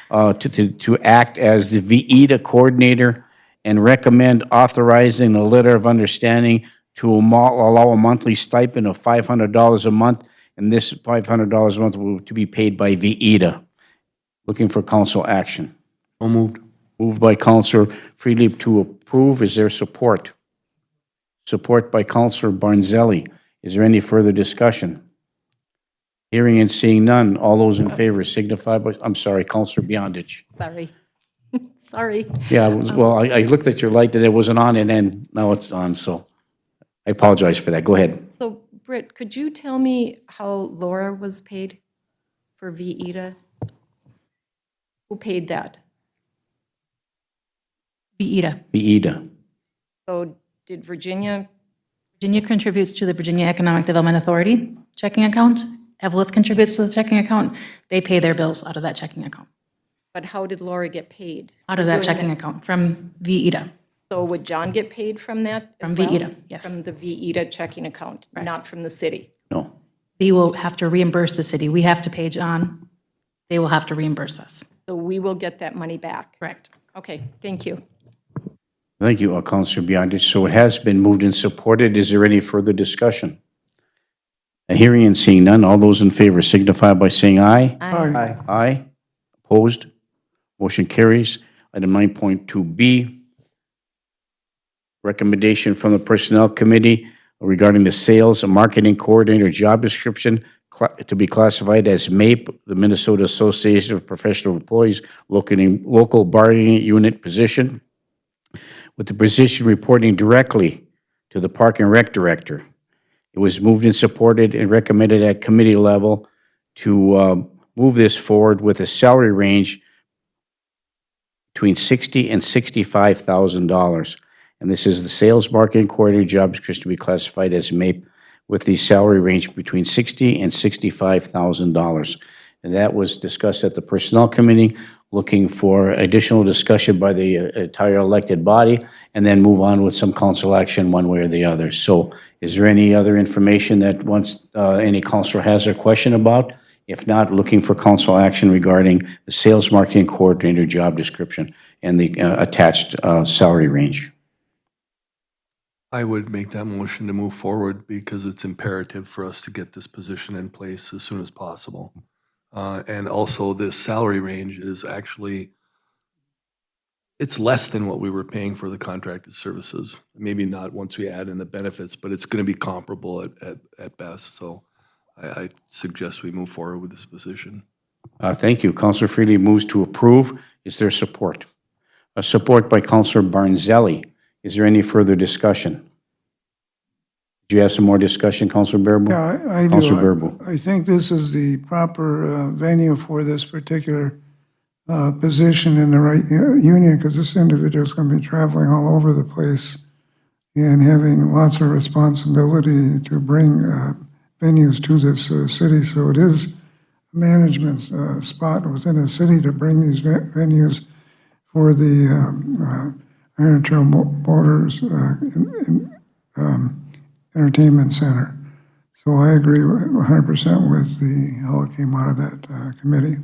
Speaker 1: to act as the VEDA coordinator and recommend authorizing a letter of understanding to allow a monthly stipend of $500 a month, and this $500 a month will to be paid by VEDA. Looking for council action.
Speaker 2: So moved.
Speaker 1: Moved by Counselor Freely to approve. Is there support? Support by Counselor Barnzelli. Is there any further discussion? Hearing and seeing none, all those in favor signify by, I'm sorry, Counselor Beyondich.
Speaker 8: Sorry. Sorry.
Speaker 1: Yeah, I looked at your light that it wasn't on, and then now it's on, so I apologize for that. Go ahead.
Speaker 8: So, Britt, could you tell me how Laura was paid for VEDA? Who paid that?
Speaker 6: VEDA.
Speaker 1: VEDA.
Speaker 8: So did Virginia?
Speaker 6: Virginia contributes to the Virginia Economic Development Authority checking account. Evelyn contributes to the checking account. They pay their bills out of that checking account.
Speaker 8: But how did Laura get paid?
Speaker 6: Out of
Speaker 8: for
Speaker 6: that
Speaker 8: doing
Speaker 6: checking account, from VEDA.
Speaker 8: So would John get paid from that as
Speaker 6: From
Speaker 8: well?
Speaker 6: VEDA, yes.
Speaker 8: From the VEDA checking account, not from the city?
Speaker 1: No.
Speaker 6: They will have to reimburse the city. We have to pay John. They will have to reimburse us.
Speaker 8: So we will get that money back.
Speaker 6: Correct.
Speaker 8: Okay, thank you.
Speaker 1: Thank you, Counselor Beyondich. So it has been moved and supported. Is there any further discussion? A hearing and seeing none, all those in favor signify by saying aye.
Speaker 11: Aye.
Speaker 1: Aye. Opposed? Motion carries. Item 9.2B, recommendation from the Personnel Committee regarding the Sales and Marketing Coordinator job description to be classified as MAPE, the Minnesota Association of Professional Employees, local bargaining unit position, with the position reporting directly to the Park and Rec Director. It was moved and supported and recommended at committee level to move this forward with a salary range between $60,000 and $65,000. And this is the Sales Marketing Coordinator job description to be classified as MAPE with the salary range between $60,000 and $65,000. And that was discussed at the Personnel Committee, looking for additional discussion by the entire elected body, and then move on with some council action one way or the other. So is there any other information that any councilor has a question about? If not, looking for council action regarding the Sales Marketing Coordinator job description and the attached salary range.
Speaker 2: I would make that motion to move forward because it's imperative for us to get this position in place as soon as possible. And also this salary range is actually, it's less than what we were paying for the contracted services. Maybe not once we add in the benefits, but it's going to be comparable at best. So I suggest we move forward with this position.
Speaker 1: Thank you. Councilor Freely moves to approve. Is there support? Support by Councilor Barnzelli. Is there any further discussion? Do you have some more discussion, Councilor Bearable?
Speaker 9: Yeah, I do.
Speaker 1: Councilor Bearable.
Speaker 9: I think this is the proper venue for this particular position in the right union, because this individual is going to be traveling all over the place and having lots of responsibility to bring venues to this city. So it is a management spot within a city to bring these venues for the Iron Trail Motors Entertainment Center. So I agree 100% with how it came out of that committee.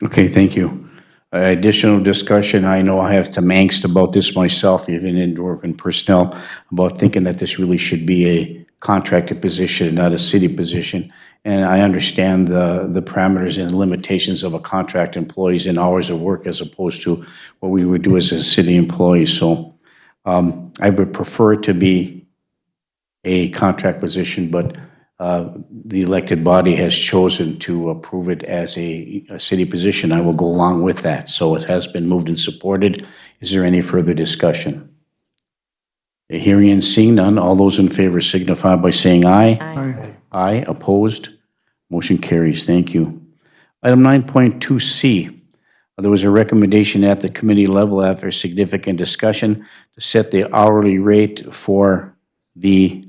Speaker 1: Okay, thank you. Additional discussion, I know I have some angst about this myself, even in work and personnel, about thinking that this really should be a contracted position, not a city position. And I understand the parameters and limitations of a contract employees and hours of work as opposed to what we would do as a city employee. So I would prefer it to be a contract position, but the elected body has chosen to approve it as a city position. I will go along with that. So it has been moved and supported. Is there any further discussion? Hearing and seeing none, all those in favor signify by saying aye.
Speaker 9: Aye.
Speaker 1: Aye. Opposed? Motion carries. Thank you. Item 9.2C, there was a recommendation at the committee level after significant discussion to set the hourly rate for the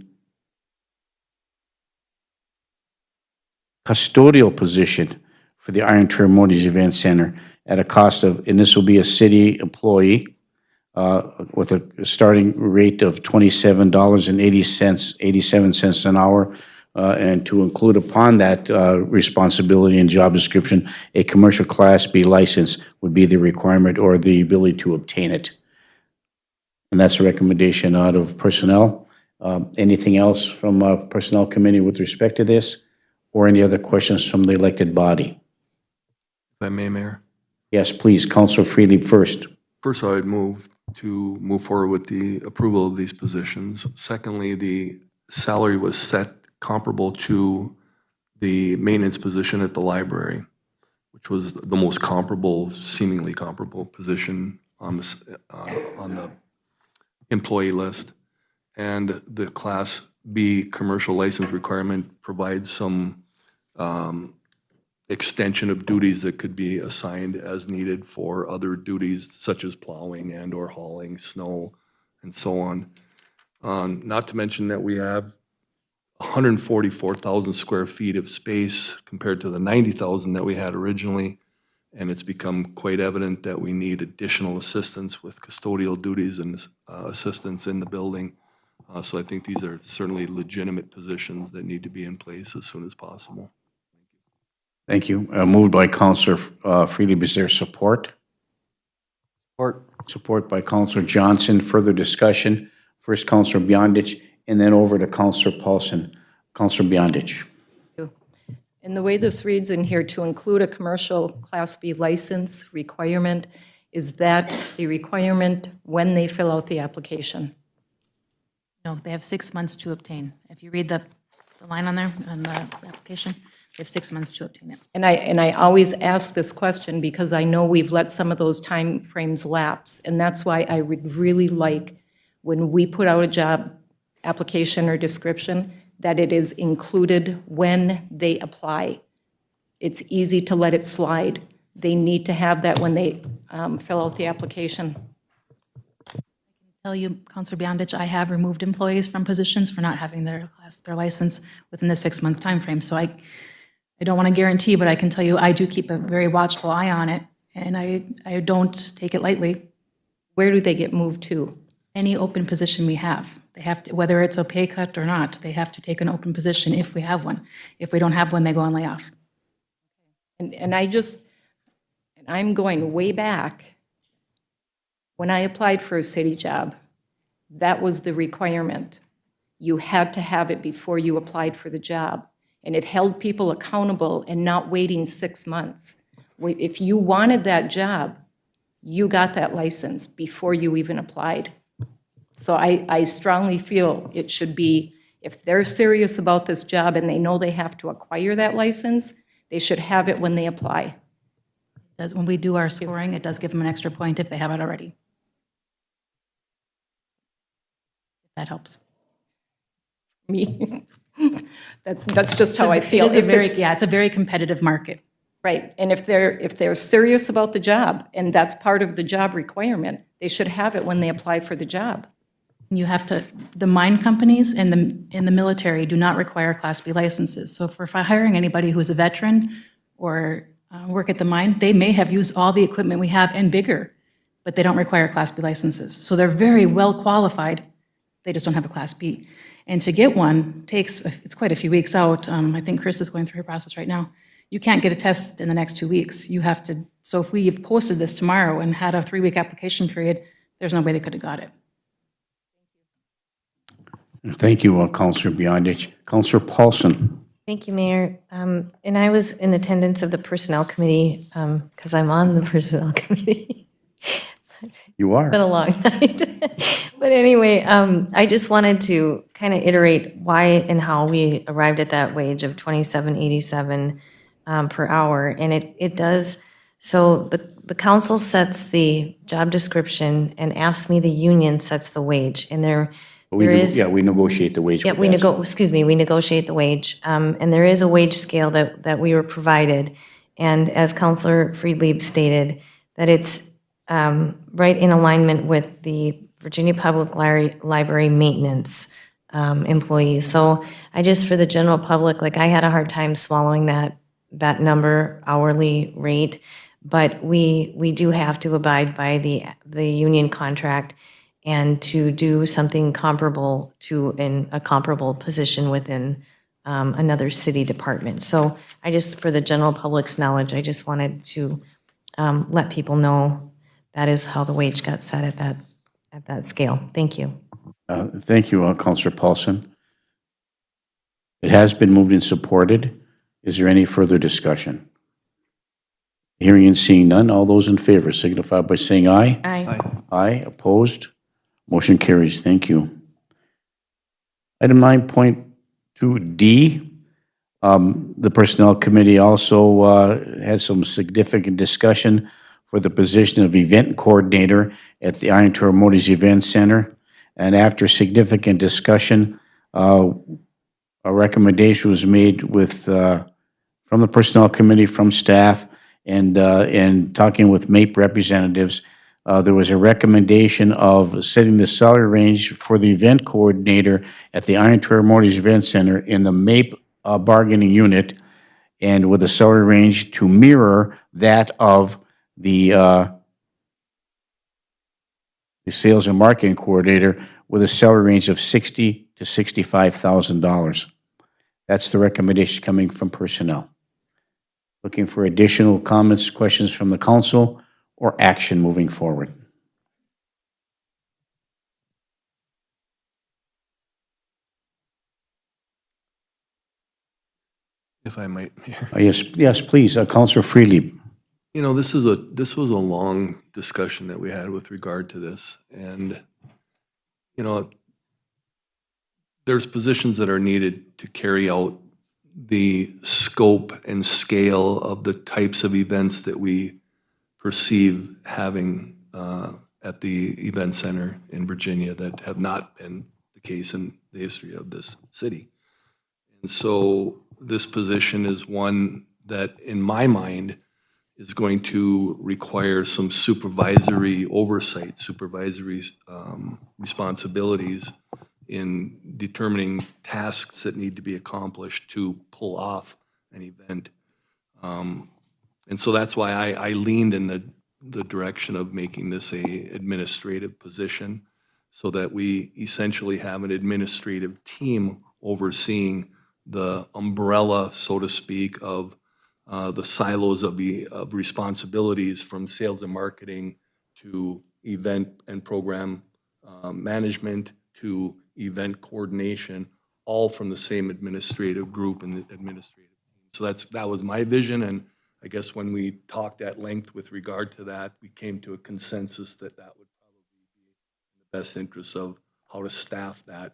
Speaker 1: custodial position for the Iron Trail Motors Event Center at a cost of, and this will be a city employee, with a starting rate of $27.87 an hour, and to include upon that responsibility and job description, a commercial Class B license would be the requirement or the ability to obtain it. And that's a recommendation out of personnel. Anything else from Personnel Committee with respect to this? Or any other questions from the elected body?
Speaker 2: If I may, Mayor.
Speaker 1: Yes, please. Councilor Freely first.
Speaker 2: First, I would move to move forward with the approval of these positions. Secondly, the salary was set comparable to the maintenance position at the library, which was the most comparable, seemingly comparable position on the employee list. And the Class B commercial license requirement provides some extension of duties that could be assigned as needed for other duties such as plowing and or hauling snow and so on. Not to mention that we have 144,000 square feet of space compared to the 90,000 that we had originally. And it's become quite evident that we need additional assistance with custodial duties and assistance in the building. So I think these are certainly legitimate positions that need to be in place as soon as possible.
Speaker 1: Thank you. Moved by Counselor Freely. Is there support?
Speaker 11: Support.
Speaker 1: Support by Counselor Johnson. Further discussion. First Counselor Beyondich, and then over to Counselor Paulson. Counselor Beyondich.
Speaker 8: And the way this reads in here, to include a commercial Class B license requirement, is that a requirement when they fill out the application?
Speaker 6: No, they have 6 months to obtain. If you read the line on there, on the application, they have 6 months to obtain it.
Speaker 8: And I always ask this question because I know we've let some of those time frames lapse. And that's why I would really like, when we put out a job application or description, that it is included when they apply. It's easy to let it slide. They need to have that when they fill out the application.
Speaker 6: Tell you, Counselor Beyondich, I have removed employees from positions for not having their license within the 6-month timeframe. So I don't want to guarantee, but I can tell you I do keep a very watchful eye on it, and I don't take it lightly.
Speaker 8: Where do they get moved to?
Speaker 6: Any open position we have, they have to, whether it's a pay cut or not, they have to take an open position if we have one. If we don't have one, they go on layoff.
Speaker 8: And I'm going way back. When I applied for a city job, that was the requirement. You had to have it before you applied for the job. And it held people accountable and not waiting 6 months. If you wanted that job, you got that license before you even applied. So I strongly feel it should be, if they're serious about this job and they know they have to acquire that license, they should have it when they apply.
Speaker 6: When we do our scoring, it does give them an extra point if they have it already. If that helps.
Speaker 8: Me, that's just how I feel.
Speaker 6: It is
Speaker 8: If it's-
Speaker 6: it's a very competitive market.
Speaker 8: Right, and if they're serious about the job, and that's part of the job requirement, they should have it when they apply for the job.
Speaker 6: You have to, the mine companies and the military do not require Class B licenses. So if we're hiring anybody who is a veteran or work at the mine, they may have used all the equipment we have and bigger, but they don't require Class B licenses. So they're very well qualified, they just don't have a Class B. And to get one it's quite a few weeks out. I think Chris is going through her process right now. You can't get a test in the next 2 weeks. You have to, so if we posted this tomorrow and had a 3-week application period, there's no way they could have got it.
Speaker 1: Thank you, Counselor Beyondich. Counselor Paulson.
Speaker 7: Thank you, Mayor. And I was in attendance of the Personnel Committee, because I'm on the Personnel Committee.
Speaker 1: You are.
Speaker 7: Been a long night. But anyway, I just wanted to kind of iterate why and how we arrived at that wage of $27.87 per hour. And it does, so the council sets the job description and asks me the union sets the wage. And there is.
Speaker 1: Yeah, we negotiate the wage.
Speaker 7: Yeah, we negotiate the wage. And there is a wage scale that we were provided. And as Counselor Friedlieb stated, that it's right in alignment with the Virginia Public Library maintenance employees. So I just, for the general public, like I had a hard time swallowing that number hourly rate, but we do have to abide by the union contract and to do something comparable to a comparable position within another city department. So I just, for the general public's knowledge, I just wanted to let people know that is how the wage got set at that scale. Thank you.
Speaker 1: Thank you, Counselor Paulson. It has been moved and supported. Is there any further discussion? Hearing and seeing none, all those in favor signify by saying aye.
Speaker 7: Aye.
Speaker 1: Aye, opposed? Motion carries. Thank you. Item 9.2D, the Personnel Committee also had some significant discussion for the position of event coordinator at the Iron Tour Motors Event Center. And after significant discussion, a recommendation was made from the Personnel Committee, from staff, and talking with MAPE representatives. There was a recommendation of setting the salary range for the event coordinator at the Iron Tour Motors Event Center in the MAPE bargaining unit, and with a salary range to mirror that of the sales and marketing coordinator, with a salary range of $60,000 to $65,000. That's the recommendation coming from personnel. Looking for additional comments, questions from the council, or action moving forward?
Speaker 2: If I might, Mayor.
Speaker 1: Yes, please, Councilor Freely.
Speaker 2: You know, this was a long discussion that we had with regard to this. And, you know, there's positions that are needed to carry out the scope and scale of the types of events that we perceive having at the event center in Virginia that have not been the case in the history of this city. And so this position is one that, in my mind, is going to require some supervisory oversight, supervisory responsibilities in determining tasks that need to be accomplished to pull off an event. And so that's why I leaned in the direction of making this a administrative position, so that we essentially have an administrative team overseeing the umbrella, so to speak, of the silos of responsibilities, from sales and marketing to event and program management to event coordination, all from the same administrative group and the administrative team. So that was my vision, and I guess when we talked at length with regard to that, we came to a consensus that that would probably be in the best interest of how to staff that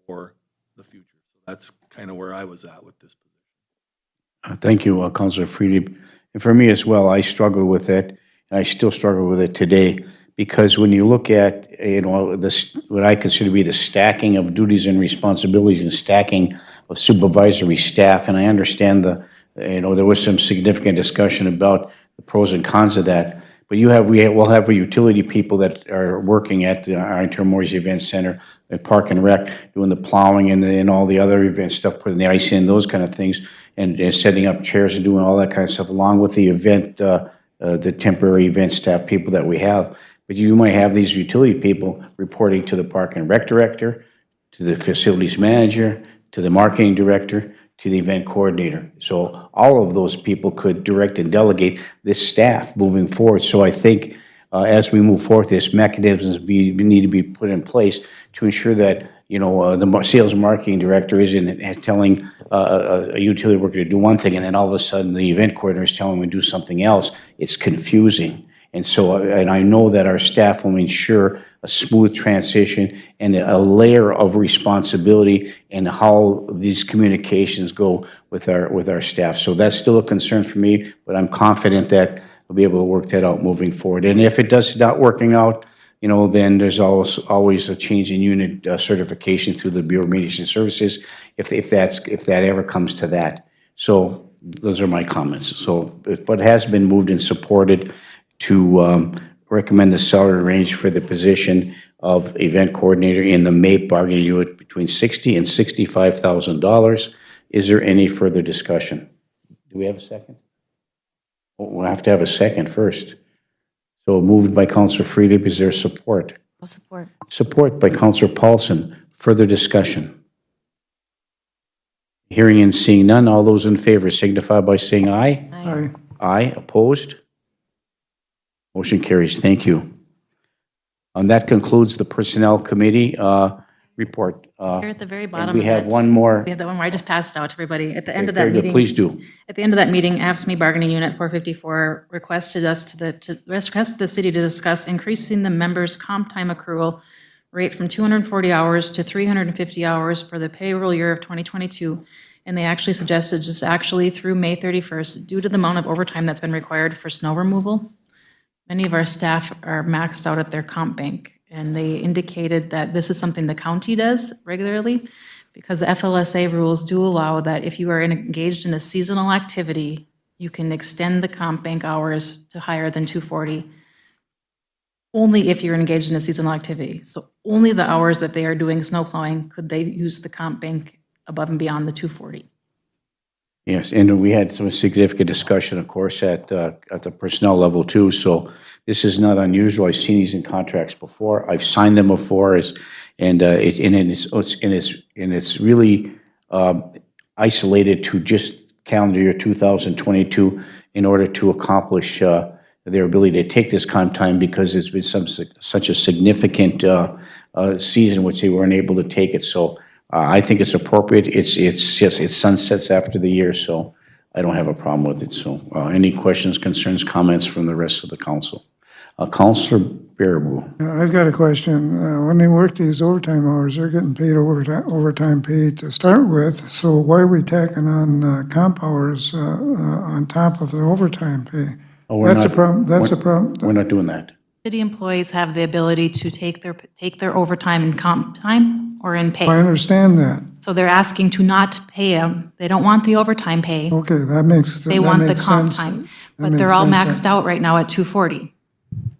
Speaker 2: for the future. So that's kind of where I was at with this position.
Speaker 1: Thank you, Councilor Freely. And for me as well, I struggle with it, and I still struggle with it today, because when you look at, this, what I consider to be the stacking of duties and responsibilities and stacking of supervisory staff, and I understand there was some significant discussion about the pros and cons of that. But we'll have utility people that are working at the Iron Morris Event Center, at Park and Rec, doing the plowing and all the other event stuff, putting the ice in, those kind of things, and setting up chairs and doing all that kind of stuff, along with the event, the temporary event staff people that we have. But you might have these utility people reporting to the Park and Rec director, to the facilities manager, to the marketing director, to the event coordinator. So all of those people could direct and delegate this staff moving forward. So I think as we move forward, this mechanisms need to be put in place to ensure that, the sales and marketing director isn't telling a utility worker to do one thing, and then all of a sudden the event coordinator is telling them to do something else. It's confusing. And so, and I know that our staff will ensure a smooth transition and a layer of responsibility in how these communications go with our staff. So that's still a concern for me, but I'm confident that we'll be able to work that out moving forward. And if it does not working out, then there's always a change in unit certification through the Bureau of Mediation Services, if that ever comes to that. So those are my comments. So, but it has been moved and supported to recommend the salary range for the position of event coordinator in the MAPE bargaining unit between $60,000 and $65,000. Is there any further discussion? Do we have a second? We'll have to have a second first. So moved by Councilor Freely. Is there support?
Speaker 7: I'll support.
Speaker 1: Support by Councilor Paulson. Further discussion? Hearing and seeing none, all those in favor signify by saying aye.
Speaker 9: Aye.
Speaker 1: Aye. Opposed? Motion carries. Thank you. And that concludes the Personnel Committee report.
Speaker 6: Here at the very bottom.
Speaker 1: We
Speaker 6: of
Speaker 1: have
Speaker 6: it,
Speaker 1: one more.
Speaker 6: We have the one where I just passed out to everybody. At the end of that
Speaker 1: Very good.
Speaker 6: meeting.
Speaker 1: Please do.
Speaker 6: At the end of that meeting, AFSCME Bargaining Unit 454 requested the city to discuss increasing the members' comp time accrual rate from 240 hours to 350 hours for the payroll year of 2022. And they actually suggested just actually through May 31st, due to the amount of overtime that's been required for snow removal. Many of our staff are maxed out at their comp bank, and they indicated that this is something the county does regularly, because the FLSA rules do allow that if you are engaged in a seasonal activity, you can extend the comp bank hours to higher than 240, only if you're engaged in a seasonal activity. So only the hours that they are doing snow plowing could they use the comp bank above and beyond the 240.
Speaker 1: Yes, and we had some significant discussion, of course, at the personnel level too. So this is not unusual. I've seen these in contracts before. I've signed them before, and it's really isolated to just calendar year 2022 in order to accomplish their ability to take this comp time because it's been such a significant season which they weren't able to take it. So I think it's appropriate. It sunsets after the year, so I don't have a problem with it. So any questions, concerns, comments from the rest of the council? Councilor Baraboo.
Speaker 9: I've got a question. When they work these overtime hours, they're getting paid overtime pay to start with, so why are we tacking on comp hours on top of the overtime pay? That's a problem, that's a problem.
Speaker 1: We're not doing that.
Speaker 6: City employees have the ability to take their overtime in comp time or in
Speaker 9: I
Speaker 6: pay.
Speaker 9: understand that.
Speaker 6: So they're asking to not pay them. They don't want the overtime pay.
Speaker 9: Okay, that makes
Speaker 6: They want the
Speaker 9: sense.
Speaker 6: comp time.
Speaker 9: That
Speaker 6: But they're
Speaker 9: makes
Speaker 6: all
Speaker 9: sense.
Speaker 6: maxed out right now at 240.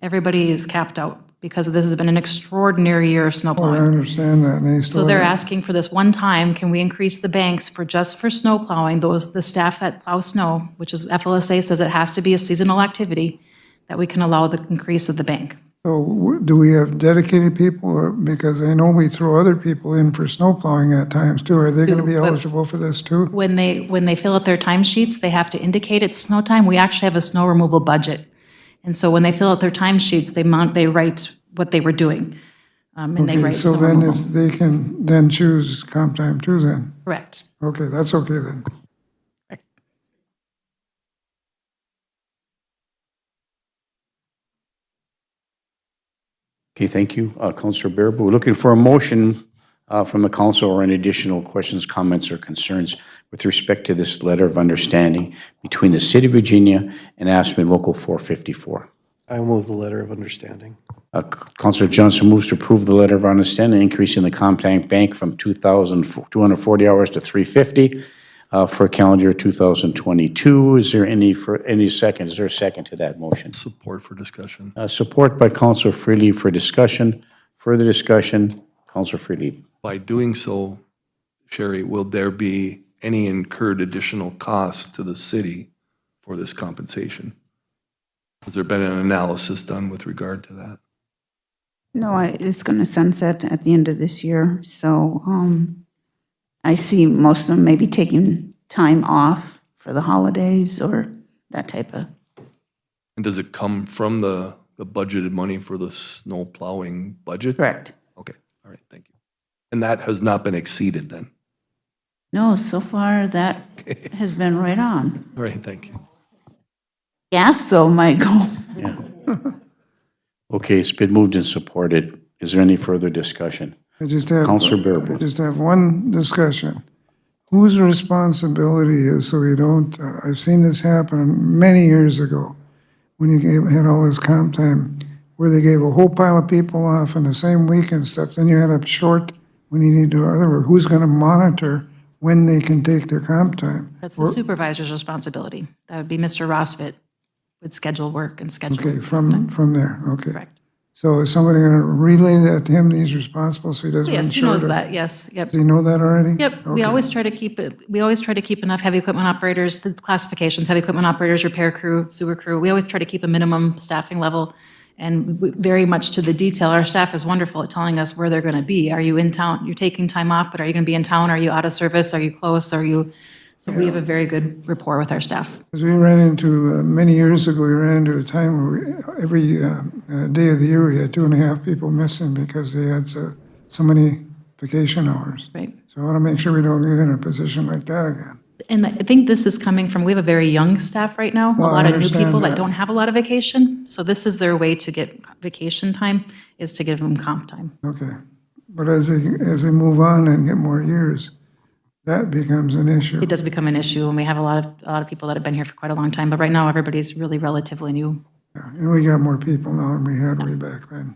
Speaker 6: Everybody is capped out because this has been an extraordinary year of snow
Speaker 9: I
Speaker 6: plowing.
Speaker 9: understand that, and they
Speaker 6: So
Speaker 9: still
Speaker 6: they're
Speaker 9: have-
Speaker 6: asking for this one time, can we increase the banks for just for snow plowing, the staff that plow snow, which is FLSA says it has to be a seasonal activity, that we can allow the increase of the bank.
Speaker 9: So do we have dedicated people, or, because I know we throw other people in for snow plowing at times too, are they gonna be
Speaker 6: But-
Speaker 9: eligible for this too?
Speaker 6: When they fill out their timesheets, they have to indicate it's snow time. We actually have a snow removal budget. And so when they fill out their timesheets, they write what they were doing. And they
Speaker 9: Okay,
Speaker 6: write
Speaker 9: so
Speaker 6: snow
Speaker 9: then
Speaker 6: removal.
Speaker 9: if they can then choose comp time too then?
Speaker 6: Correct.
Speaker 9: Okay, that's okay then.
Speaker 1: Okay, thank you, Councilor Baraboo. We're looking for a motion from the council or any additional questions, comments, or concerns with respect to this letter of understanding between the City of Virginia and Aspen Local 454.
Speaker 11: I move the letter of understanding.
Speaker 1: Councilor Johnson moves to approve the letter of understanding, increasing the comp time bank from 2,240 hours to 350 for calendar year 2022. Is there any second? Is there a second to that motion?
Speaker 2: Support for discussion.
Speaker 1: Support by Councilor Freely for discussion. Further discussion, Councilor Freely.
Speaker 2: By doing so, Sherry, will there be any incurred additional costs to the city for this compensation? Has there been an analysis done with regard to that?
Speaker 12: No, it's going to sunset at the end of this year, so I see most of them maybe taking time off for the holidays or that type of,
Speaker 2: And does it come from the budgeted money for the snow plowing budget?
Speaker 12: correct.
Speaker 2: Okay, all right, thank you. And that has not been exceeded then?
Speaker 12: No, so far that has been right on.
Speaker 2: All right, thank you.
Speaker 12: Gas though might go.
Speaker 1: Okay, it's been moved and supported. Is there any further discussion?
Speaker 9: I just have,
Speaker 1: Councilor Baraboo.
Speaker 9: I just have one discussion. Whose responsibility is, so we don't, I've seen this happen many years ago, when you had all this comp time, where they gave a whole pile of people off in the same week and stuff, then you end up short when you need to, other, who's gonna monitor when they can take their comp time?
Speaker 6: That's the supervisor's responsibility. That would be Mr. Rosfit would schedule work and schedule.
Speaker 9: Okay, from there, okay.
Speaker 6: Correct.
Speaker 9: So is somebody gonna relay that to him, that he's responsible, so he doesn't run
Speaker 6: Yes, he
Speaker 9: short
Speaker 6: knows
Speaker 9: of-
Speaker 6: that, yes, yep.
Speaker 9: Does he know that already?
Speaker 6: Yep, we
Speaker 9: Okay.
Speaker 6: always try to keep it, we always try to keep enough heavy equipment operators, the classifications, heavy equipment operators, repair crew, sewer crew. We always try to keep a minimum staffing level. And very much to the detail, our staff is wonderful at telling us where they're going to be. Are you in town? You're taking time off, but are you going to be in town? Are you out of service? Are you close? Are you? So we have a very good rapport with our staff.
Speaker 9: Because we ran into, many years ago, we ran into a time where every day of the year, we had 2.5 people missing because they had so many vacation hours.
Speaker 6: Right.
Speaker 9: So I want to make sure we don't get in a position like that again.
Speaker 6: And I think this is coming from, we have a very young staff right now, a
Speaker 9: Well, I
Speaker 6: lot of new
Speaker 9: understand
Speaker 6: people that
Speaker 9: that.
Speaker 6: don't have a lot of vacation. So this is their way to get vacation time, is to give them comp time.
Speaker 9: Okay. But as they move on and get more years, that becomes an issue.
Speaker 6: It does become an issue, and we have a lot of people that have been here for quite a long time, but right now, everybody's really relatively new.
Speaker 9: And we got more people now than we had way back then.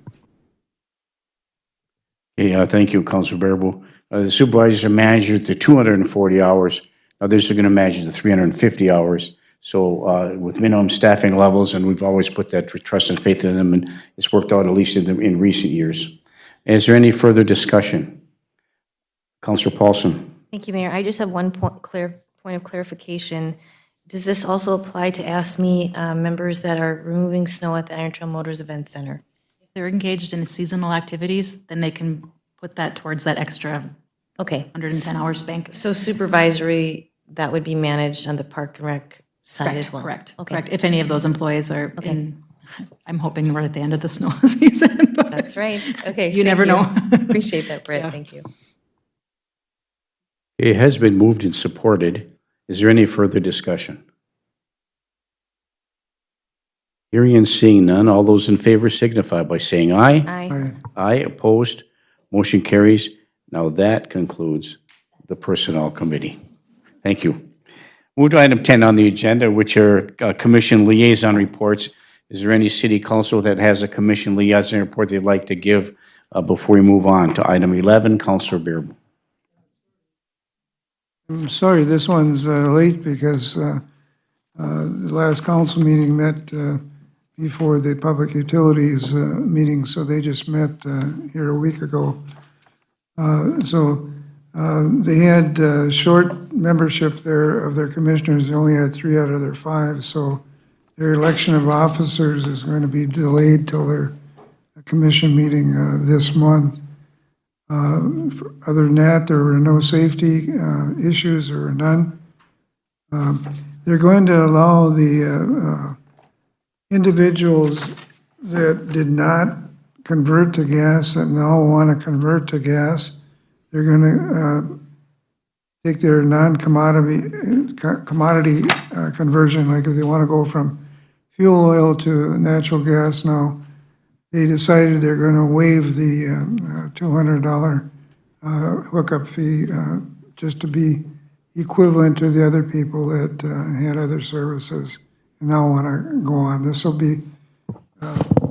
Speaker 1: Okay, thank you, Councilor Baraboo. The supervisors and managers to 240 hours. Others are going to manage the 350 hours. So with minimum staffing levels, and we've always put that trust and faith in them, and it's worked out at least in recent years. Is there any further discussion? Councilor Paulson.
Speaker 7: Thank you, Mayor. I just have one point of clarification. Does this also apply to ASME members that are removing snow at the Iron Trail Motors Event Center?
Speaker 6: If they're engaged in seasonal activities, then they can put that towards that extra
Speaker 7: Okay.
Speaker 6: 110 hours bank.
Speaker 7: So supervisory, that would be managed on the Park and Rec side as well?
Speaker 6: Correct,
Speaker 7: Okay,
Speaker 6: correct. If any of those employees are in, I'm hoping we're at the end of the snow season. but
Speaker 7: that's right. Okay.
Speaker 6: You
Speaker 7: thank
Speaker 6: never know.
Speaker 7: Appreciate that, Britt.
Speaker 6: Yeah.
Speaker 7: Thank you.
Speaker 1: It has been moved and supported. Is there any further discussion? Hearing and seeing none, all those in favor signify by saying aye.
Speaker 7: Aye.
Speaker 1: Aye, opposed, motion carries. Now that concludes the Personnel Committee. Thank you. Move to item 10 on the agenda, which are commission liaison reports. Is there any city council that has a commission liaison report they'd like to give before we move on to item 11? Councilor Bearable.
Speaker 9: I'm sorry, this one's late because the last council meeting met before the public utilities meeting, so they just met here a week ago. They had short membership there of their commissioners. They only had 3 out of their 5, so their election of officers is going to be delayed till their commission meeting this month. Other than that, there were no safety issues or none. They're going to allow the individuals that did not convert to gas that now want to convert to gas. They're going to take their non-commodity conversion, like if they want to go from fuel oil to natural gas now, they decided they're going to waive the $200 hookup fee just to be equivalent to the other people that had other services and now want to go on. This will be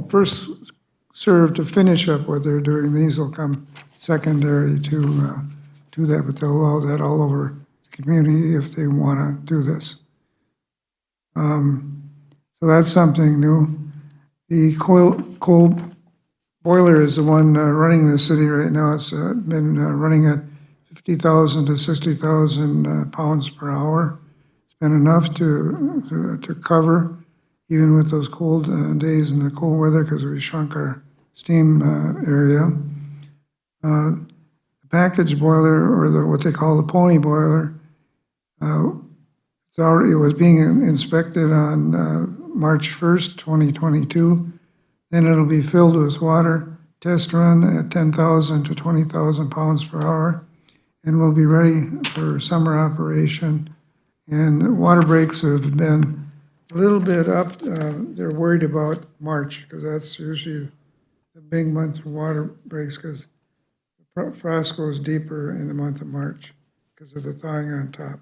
Speaker 9: first served to finish up what they're doing. These will come secondary to that, but they'll allow that all over the community if they want to do this. So that's something new. The coal boiler is the one running the city right now. It's been running at 50,000 to 60,000 pounds per hour. It's been enough to cover, even with those cold days and the cold weather, because we shrunk our steam area. The package boiler, or what they call the pony boiler, it was being inspected on March 1st, 2022. Then it'll be filled with water, test run at 10,000 to 20,000 pounds per hour, and will be ready for summer operation. And water breaks have been a little bit up. They're worried about March, because that's usually the big month for water breaks, because the frost goes deeper in the month of March because of the thawing on top.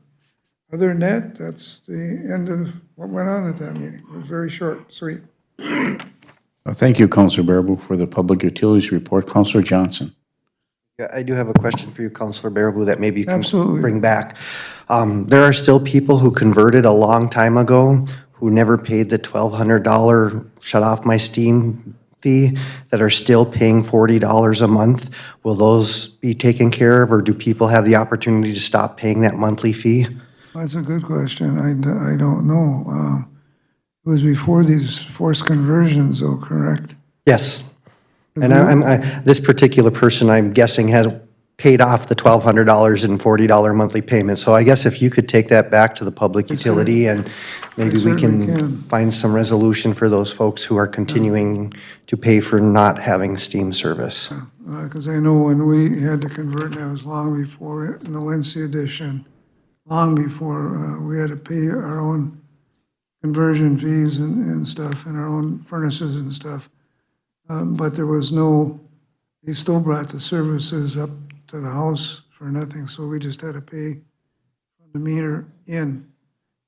Speaker 9: Other than that, that's the end of what went on at that meeting. It was very short, sweet.
Speaker 1: Thank you, Councilor Bearable, for the Public Utilities Report. Councilor Johnson.
Speaker 11: Yeah, I do have a question for you, Councilor Bearable, that maybe you can
Speaker 9: Absolutely.
Speaker 11: bring back. There are still people who converted a long time ago who never paid the $1,200 shut off my steam fee that are still paying $40 a month. Will those be taken care of, or do people have the opportunity to stop paying that monthly fee?
Speaker 9: That's a good question. I don't know. It was before these forced conversions, though, correct?
Speaker 11: Yes. And this particular person, I'm guessing, has paid off the $1,200 and $40 monthly payment. So I guess if you could take that back to the public utility, and maybe we
Speaker 9: certainly
Speaker 11: can
Speaker 9: can.
Speaker 11: find some resolution for those folks who are continuing to pay for not having steam service.
Speaker 9: Because I know when we had to convert, that was long before, in the Lindsay edition, long before we had to pay our own conversion fees and stuff, and our own furnaces and stuff. But there was no, they still brought the services up to the house for nothing, so we just had to pay from the meter in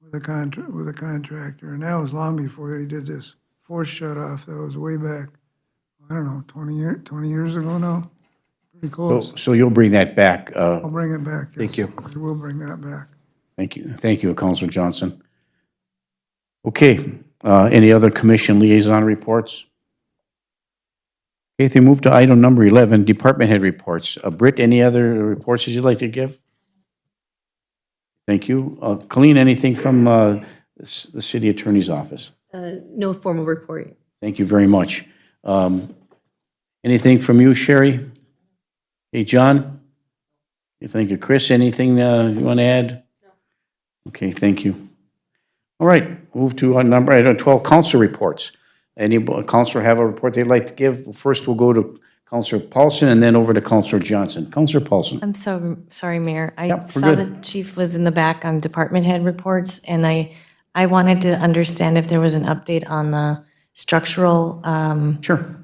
Speaker 9: with a contractor. And that was long before they did this forced shut off. That was way back, I don't know, 20 years ago now? Pretty close.
Speaker 1: So you'll bring that back.
Speaker 9: I'll bring it back.
Speaker 11: Thank
Speaker 9: yes.
Speaker 11: you.
Speaker 9: We will bring that back.
Speaker 1: Thank you. Thank you, Councilor Johnson. Okay, any other commission liaison reports? Okay, if we move to item number 11, department head reports. Britt, any other reports that you'd like to give? Thank you. Colleen, anything from the city attorney's office?
Speaker 5: No formal report.
Speaker 1: Thank you very much. Anything from you, Sherry? Hey, John? Thank you. Chris, anything you want to add? Okay, thank you. All right, move to item 12, council reports. Any councilor have a report they'd like to give? First, we'll go to Councilor Paulson and then over to Councilor Johnson. Councilor Paulson.
Speaker 7: I'm so sorry, Mayor. I
Speaker 1: Yep, we're
Speaker 7: saw
Speaker 1: good.
Speaker 7: the chief was in the back on department head reports, and I wanted to understand if there was an update on the structural
Speaker 1: Sure.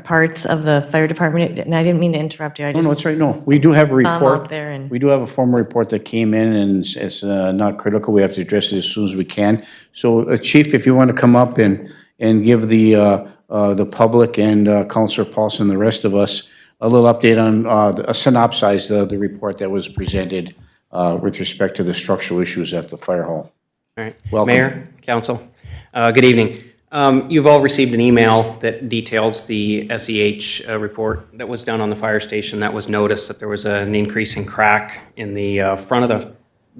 Speaker 7: parts of the fire department, and I didn't mean to interrupt you. I
Speaker 1: No,
Speaker 7: just
Speaker 1: that's right, no. We do have a
Speaker 7: saw 'em
Speaker 1: report.
Speaker 7: out there and.
Speaker 1: We do have a formal report that came in, and it's not critical. We have to address it as soon as we can. So, Chief, if you want to come up and give the public and Councilor Paulson and the rest of us a little update on, synopsize the report that was presented with respect to the structural issues at the fire hall.
Speaker 13: All right.
Speaker 1: Welcome.
Speaker 13: Mayor, council, good evening. You've all received an email that details the SEH report that was done on the fire station. That was noticed that there was an increasing crack in the front of the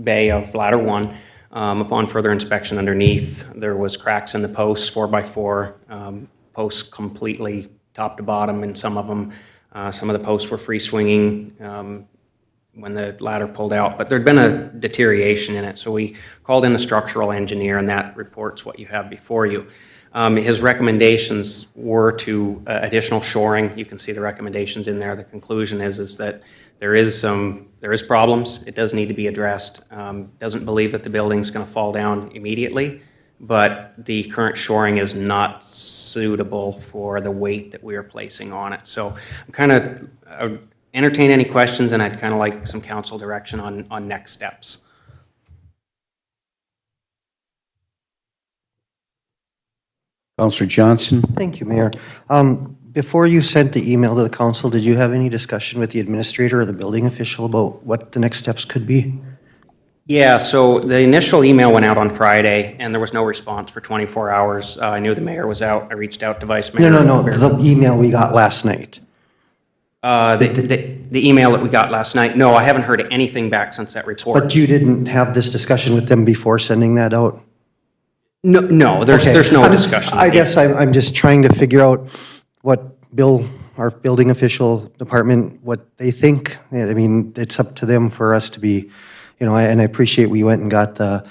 Speaker 13: bay of ladder 1. Upon further inspection underneath, there was cracks in the posts, 4x4 posts completely top to bottom in some of them. Some of the posts were free swinging when the ladder pulled out, but there'd been a deterioration in it. So we called in the structural engineer, and that reports what you have before you. His recommendations were to additional shoring. You can see the recommendations in there. The conclusion is that there is problems. It does need to be addressed. Doesn't believe that the building's going to fall down immediately, but the current shoring is not suitable for the weight that we are placing on it. So I'm kind of entertain any questions, and I'd kind of like some council direction on next steps.
Speaker 1: Councilor Johnson?
Speaker 11: Thank you, Mayor. Before you sent the email to the council, did you have any discussion with the administrator or the building official about what the next steps could be?
Speaker 13: Yeah, so the initial email went out on Friday, and there was no response for 24 hours. I knew the mayor was out. I reached out to Vice Mayor.
Speaker 11: No, the email we got last night.
Speaker 13: The email that we got last night, no, I haven't heard anything back since that report.
Speaker 11: But you didn't have this discussion with them before sending that out?
Speaker 13: No, there's no discussion.
Speaker 11: I guess I'm just trying to figure out what Bill, our building official department, what they think. I mean, it's up to them for us to be, and I appreciate we went and got the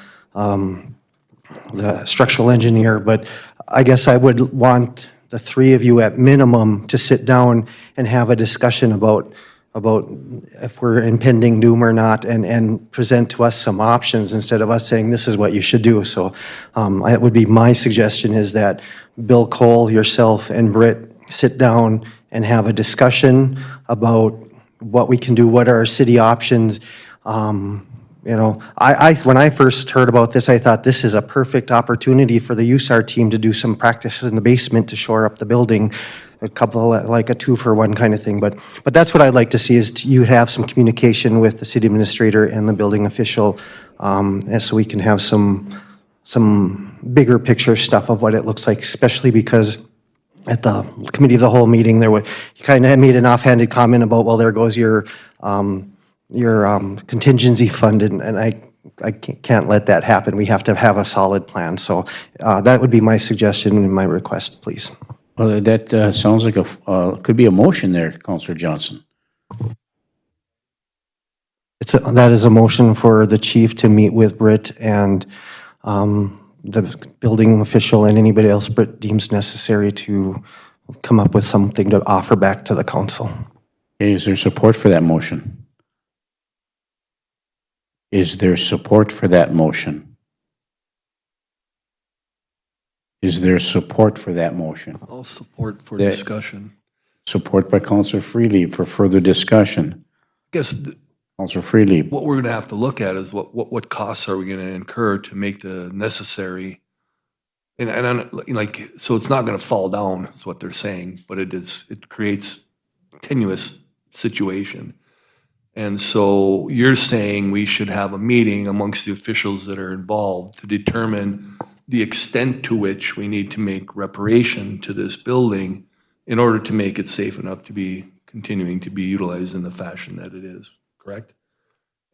Speaker 11: structural engineer, but I guess I would want the three of you at minimum to sit down and have a discussion about if we're impending doom or not, and present to us some options instead of us saying this is what you should do. So it would be my suggestion is that Bill Cole, yourself, and Britt sit down and have a discussion about what we can do, what are our city options. When I first heard about this, I thought this is a perfect opportunity for the USAR team to do some practice in the basement to shore up the building, a couple, like a 2-for-1 kind of thing. But that's what I'd like to see is you have some communication with the city administrator and the building official, and so we can have some bigger picture stuff of what it looks like, especially because at the committee of the whole meeting, you kind of made an offhanded comment about, well, there goes your contingency fund, and I can't let that happen. We have to have a solid plan. So that would be my suggestion and my request, please.
Speaker 1: Well, that sounds like could be a motion there, Councilor Johnson.
Speaker 11: That is a motion for the chief to meet with Britt and the building official and anybody else Britt deems necessary to come up with something to offer back to the council.
Speaker 1: Okay, is there support for that motion? Is there support for that motion? Is there support for that motion?
Speaker 2: All support for discussion.
Speaker 1: Support by Councilor Freely for further discussion.
Speaker 2: I guess
Speaker 1: Councilor Freely.
Speaker 2: what we're going to have to look at is what costs are we going to incur to make the necessary, so it's not going to fall down, is what they're saying, but it creates a tenuous situation. And so you're saying we should have a meeting amongst the officials that are involved to determine the extent to which we need to make reparation to this building in order to make it safe enough to be continuing to be utilized in the fashion that it is, correct?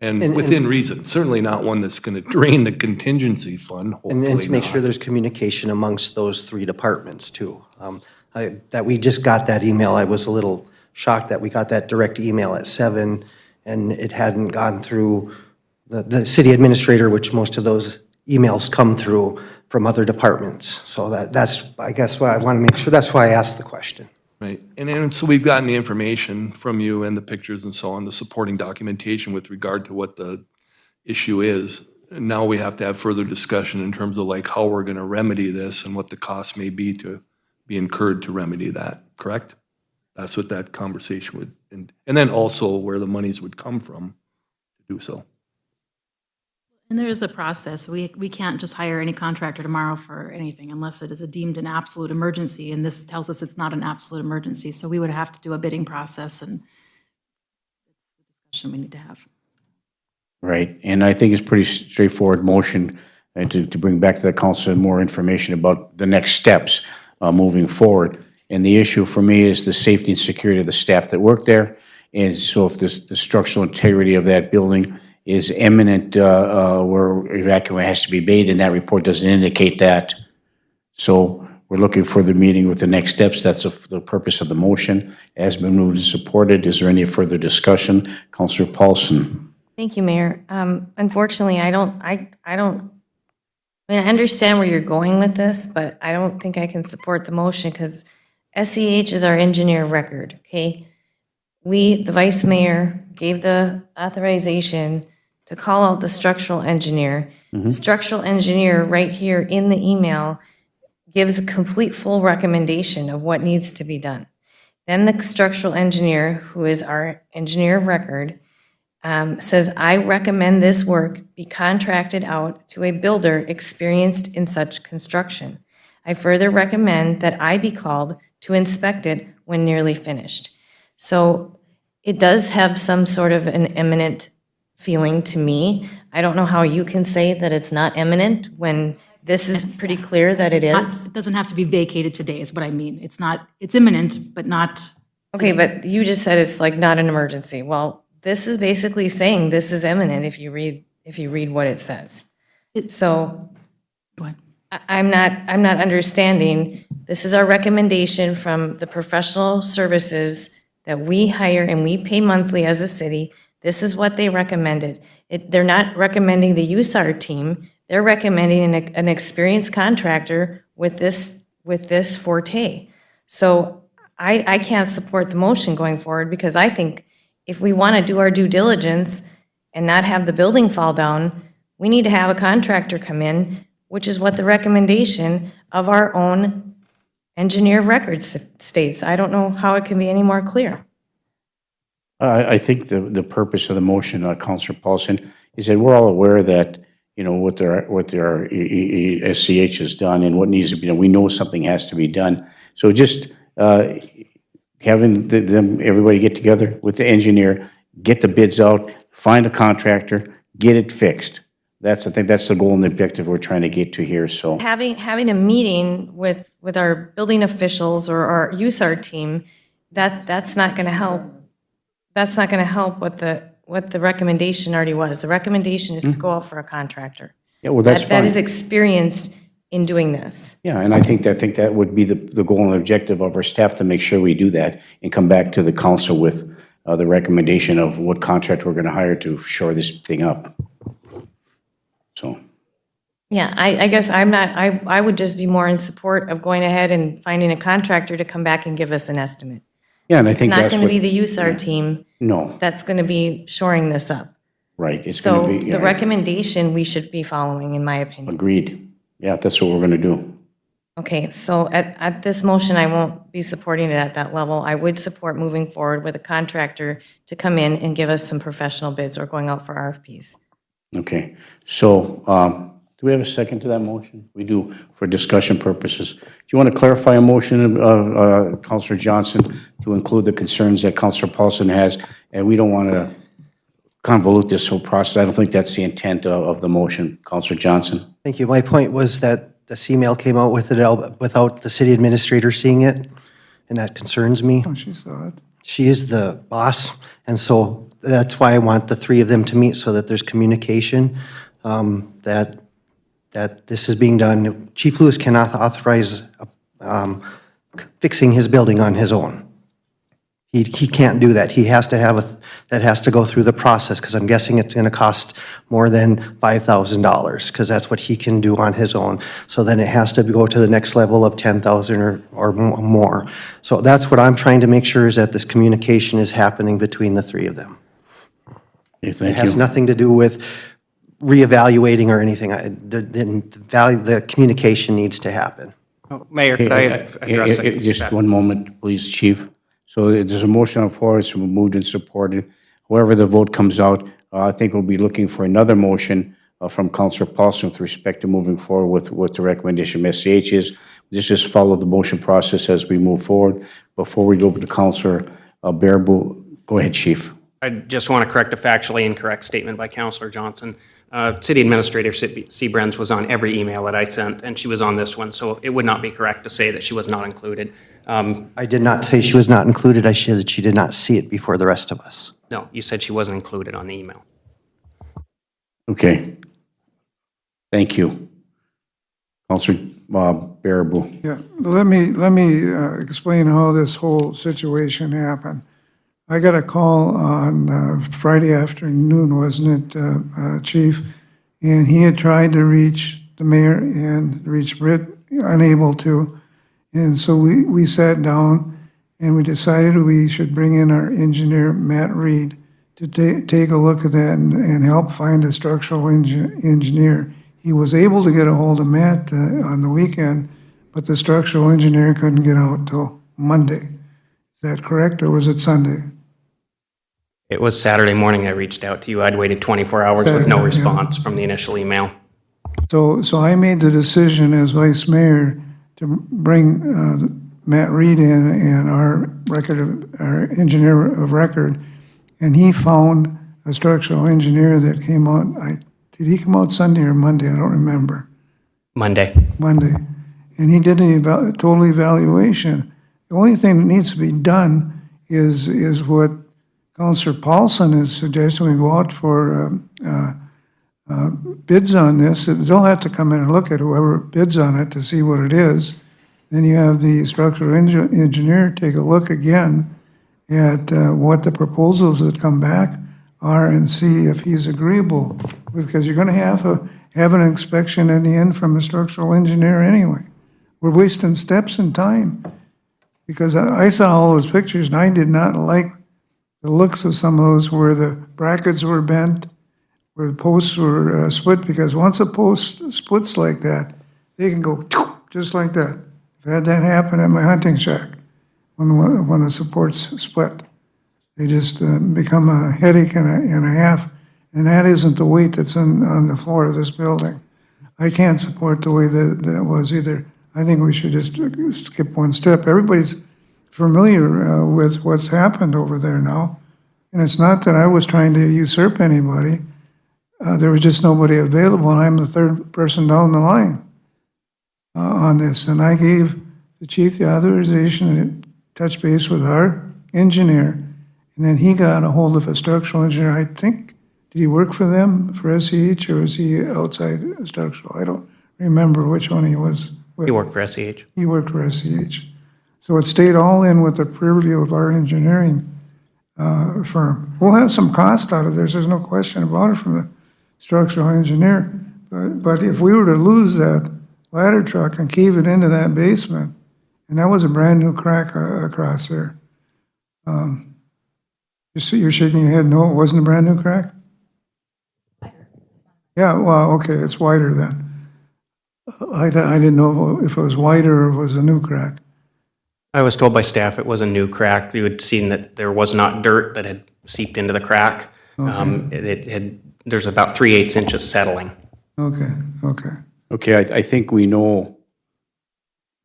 Speaker 2: And within reason, certainly not one that's going to drain the contingency fund, hopefully
Speaker 11: And to make sure
Speaker 2: not.
Speaker 11: there's communication amongst those three departments too. That we just got that email, I was a little shocked that we got that direct email at 7 and it hadn't gone through the city administrator, which most of those emails come through from other departments. So that's, I guess, why I want to make sure, that's why I asked the question.
Speaker 2: Right, and so we've gotten the information from you and the pictures and so on, the supporting documentation with regard to what the issue is. And now we have to have further discussion in terms of like how we're gonna remedy this and what the cost may be to be incurred to remedy that, correct? That's what that conversation would, and then also where the monies would come from to do so.
Speaker 6: And there is a process. We can't just hire any contractor tomorrow for anything unless it is deemed an absolute emergency, and this tells us it's not an absolute emergency. So we would have to do a bidding process, and it's the discussion we need to have.
Speaker 1: Right, and I think it's pretty straightforward motion to bring back to the council more information about the next steps moving forward. And the issue for me is the safety and security of the staff that work there. And so if the structural integrity of that building is imminent, where evacuation has to be made, and that report doesn't indicate that. So we're looking for the meeting with the next steps. That's the purpose of the motion. Has been moved and supported. Is there any further discussion? Councillor Paulson.
Speaker 7: Thank you, Mayor. Unfortunately, I understand where you're going with this, but I don't think I can support the motion because SEH is our engineer of record, okay? The vice mayor, gave the authorization to call out the structural engineer. Structural engineer right here in the email gives a complete full recommendation of what needs to be done. Then the structural engineer, who is our engineer of record, says, I recommend this work be contracted out to a builder experienced in such construction. I further recommend that I be called to inspect it when nearly finished. So it does have some sort of an imminent feeling to me. I don't know how you can say that it's not imminent when this is pretty clear that it is.
Speaker 6: It doesn't have to be vacated today, is what I mean. It's imminent, but not.
Speaker 7: Okay, but you just said it's like not an emergency. Well, this is basically saying this is imminent if you read what it says. So
Speaker 6: Go ahead.
Speaker 7: I'm not understanding. This is our recommendation from the professional services that we hire and we pay monthly as a city. This is what they recommended. They're not recommending the USAR team. They're recommending an experienced contractor with this forte. So I can't support the motion going forward because I think if we want to do our due diligence and not have the building fall down, we need to have a contractor come in, which is what the recommendation of our own engineer of records states. I don't know how it can be any more clear.
Speaker 1: I think the purpose of the motion, Councillor Paulson, is that we're all aware that, what their SCH has done and what needs to be done. We know something has to be done. So just having everybody get together with the engineer, get the bids out, find a contractor, get it fixed. I think that's the goal and the objective we're trying to get to here, so.
Speaker 7: Having a meeting with our building officials or our USAR team, that's not going to help. That's not going to help what the recommendation already was. The recommendation is to go out for a contractor.
Speaker 1: Yeah, well, that's fine.
Speaker 7: That is experienced in doing this.
Speaker 1: Yeah, and I think that would be the goal and objective of our staff to make sure we do that and come back to the council with the recommendation of what contract we're going to hire to shore this thing up. So.
Speaker 7: Yeah, I guess I would just be more in support of going ahead and finding a contractor to come back and give us an estimate.
Speaker 1: Yeah, and I think
Speaker 7: It's not
Speaker 1: that's
Speaker 7: going to
Speaker 1: what.
Speaker 7: be the USAR team
Speaker 1: No,
Speaker 7: that's going to be shoring this up.
Speaker 1: right, it's
Speaker 7: So
Speaker 1: going to be.
Speaker 7: the
Speaker 1: yeah,
Speaker 7: recommendation we should be following, in my opinion.
Speaker 1: Agreed. Yeah, that's what we're going to do.
Speaker 7: Okay, so at this motion, I won't be supporting it at that level. I would support moving forward with a contractor to come in and give us some professional bids or going out for RFPs.
Speaker 1: Okay, so do we have a second to that motion? We do, for discussion purposes. Do you want to clarify a motion, Councillor Johnson, to include the concerns that Councillor Paulson has? And we don't want to convolute this whole process. I don't think that's the intent of the motion. Councillor Johnson?
Speaker 11: Thank you. My point was that this email came out with it without the city administrator seeing it, and that concerns me.
Speaker 9: Oh, she saw it.
Speaker 11: She is the boss, and so that's why I want the three of them to meet so that there's communication, that this is being done. Chief Lewis cannot authorize fixing his building on his own. He can't do that. He has to have that has to go through the process, because I'm guessing it's going to cost more than $5,000, because that's what he can do on his own. So then it has to go to the next level of 10,000 or more. So that's what I'm trying to make sure, is that this communication is happening between the three of them.
Speaker 1: Okay,
Speaker 11: It
Speaker 1: thank
Speaker 11: has
Speaker 1: you.
Speaker 11: nothing to do with reevaluating or anything. The communication needs to happen.
Speaker 13: Mayor, could I address it?
Speaker 1: Just one moment, please, Chief. So there's a motion on the floor, it's been moved and supported. However the vote comes out, I think we'll be looking for another motion from Councillor Paulson with respect to moving forward with what the recommendation of SCH is. Just follow the motion process as we move forward. Before we go to Councillor Baraboo, go ahead, Chief.
Speaker 13: I just want to correct a factually incorrect statement by Councillor Johnson. City Administrator Seabrens was on every email that I sent, and she was on this one, so it would not be correct to say that she was not included.
Speaker 11: I did not say she was not included. I said she did not see it before the rest of us.
Speaker 13: No, you said she wasn't included on the email.
Speaker 1: Okay. Thank you. Councillor Baraboo.
Speaker 9: Yeah, let me explain how this whole situation happened. I got a call on Friday afternoon, wasn't it, Chief? And he had tried to reach the mayor and reach Britt, unable to. And so we sat down and we decided we should bring in our engineer, Matt Reed, to take a look at that and help find a structural engineer. He was able to get a hold of Matt on the weekend, but the structural engineer couldn't get out till Monday. Is that correct, or was it Sunday?
Speaker 13: It was Saturday morning I reached out to you. I'd waited 24 hours with no response from the initial email.
Speaker 9: So I made the decision as vice mayor to bring Matt Reed in and our engineer of record, and he found a structural engineer that came out. Did he come out Sunday or Monday? I don't remember.
Speaker 13: Monday.
Speaker 9: Monday, and he did a total evaluation. The only thing that needs to be done is what Councillor Paulson is suggesting. We go out for bids on this. They'll have to come in and look at whoever bids on it to see what it is. Then you have the structural engineer take a look again at what the proposals that come back are and see if he's agreeable. Because you're going to have an inspection in the end from a structural engineer anyway. We're wasting steps and time. Because I saw all those pictures and I did not like the looks of some of those where the brackets were bent, where the posts were split, because once a post splits like that, they can go just like that. I've had that happen at my hunting shack when the supports split. They just become a headache and a half, and that isn't the weight that's on the floor of this building. I can't support the way that was either. I think we should just skip one step. Everybody's familiar with what's happened over there now. And it's not that I was trying to usurp anybody. There was just nobody available, and I'm the third person down the line on this. And I gave the chief the authorization to touch base with our engineer, and then he got a hold of a structural engineer. I think, did he work for them, for SEH, or was he outside structural? I don't remember which one he was with.
Speaker 13: He worked for SEH.
Speaker 9: He worked for SEH. So it stayed all in with the purview of our engineering firm. We'll have some cost out of this, there's no question about it, from the structural engineer. But if we were to lose that ladder truck and cave it into that basement, and that was a brand new crack across there. You're shaking your head, no, it wasn't a brand new crack? Yeah, well, okay, it's wider then. I didn't know if it was wider or if it was a new crack.
Speaker 13: I was told by staff it was a new crack. You had seen that there was not dirt that had seeped into the crack. There's about 3/8 inches settling.
Speaker 9: Okay.
Speaker 1: Okay, I think we know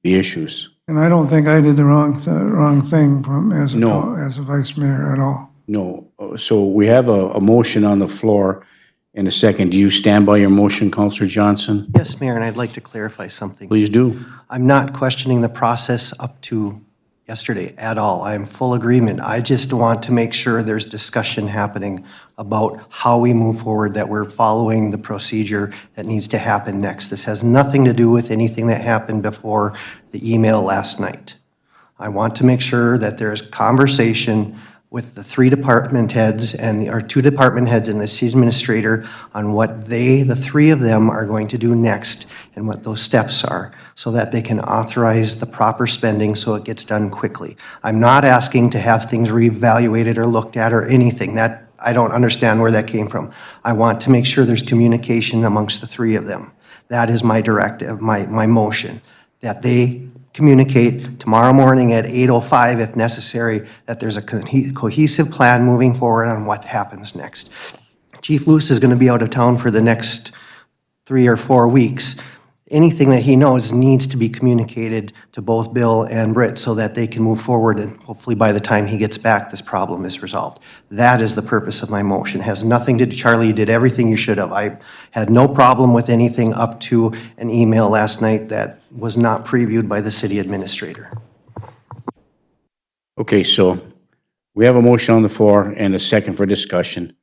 Speaker 1: the issues.
Speaker 9: And I don't think I did the wrong thing as
Speaker 1: No.
Speaker 9: a vice mayor at all.
Speaker 1: No, so we have a motion on the floor in a second. Do you stand by your motion, Councillor Johnson?
Speaker 11: Yes, Mayor, and I'd like to clarify something.
Speaker 1: Please do.
Speaker 11: I'm not questioning the process up to yesterday at all. I am full agreement. I just want to make sure there's discussion happening about how we move forward, that we're following the procedure that needs to happen next. This has nothing to do with anything that happened before the email last night. I want to make sure that there's conversation with the three department heads our two department heads and the city administrator on what the three of them are going to do next and what those steps are, so that they can authorize the proper spending so it gets done quickly. I'm not asking to have things reevaluated or looked at or anything. That, I don't understand where that came from. I want to make sure there's communication amongst the three of them. That is my directive, my motion, that they communicate tomorrow morning at 8:05 if necessary, that there's a cohesive plan moving forward on what happens next. Chief Luce is going to be out of town for the next 3 or 4 weeks. Anything that he knows needs to be communicated to both Bill and Britt so that they can move forward, and hopefully by the time he gets back, this problem is resolved. That is the purpose of my motion. It has nothing to do, Charlie, you did everything you should have. I had no problem with anything up to an email last night that was not previewed by the city administrator.
Speaker 1: Okay, so we have a motion on the floor and a second for discussion.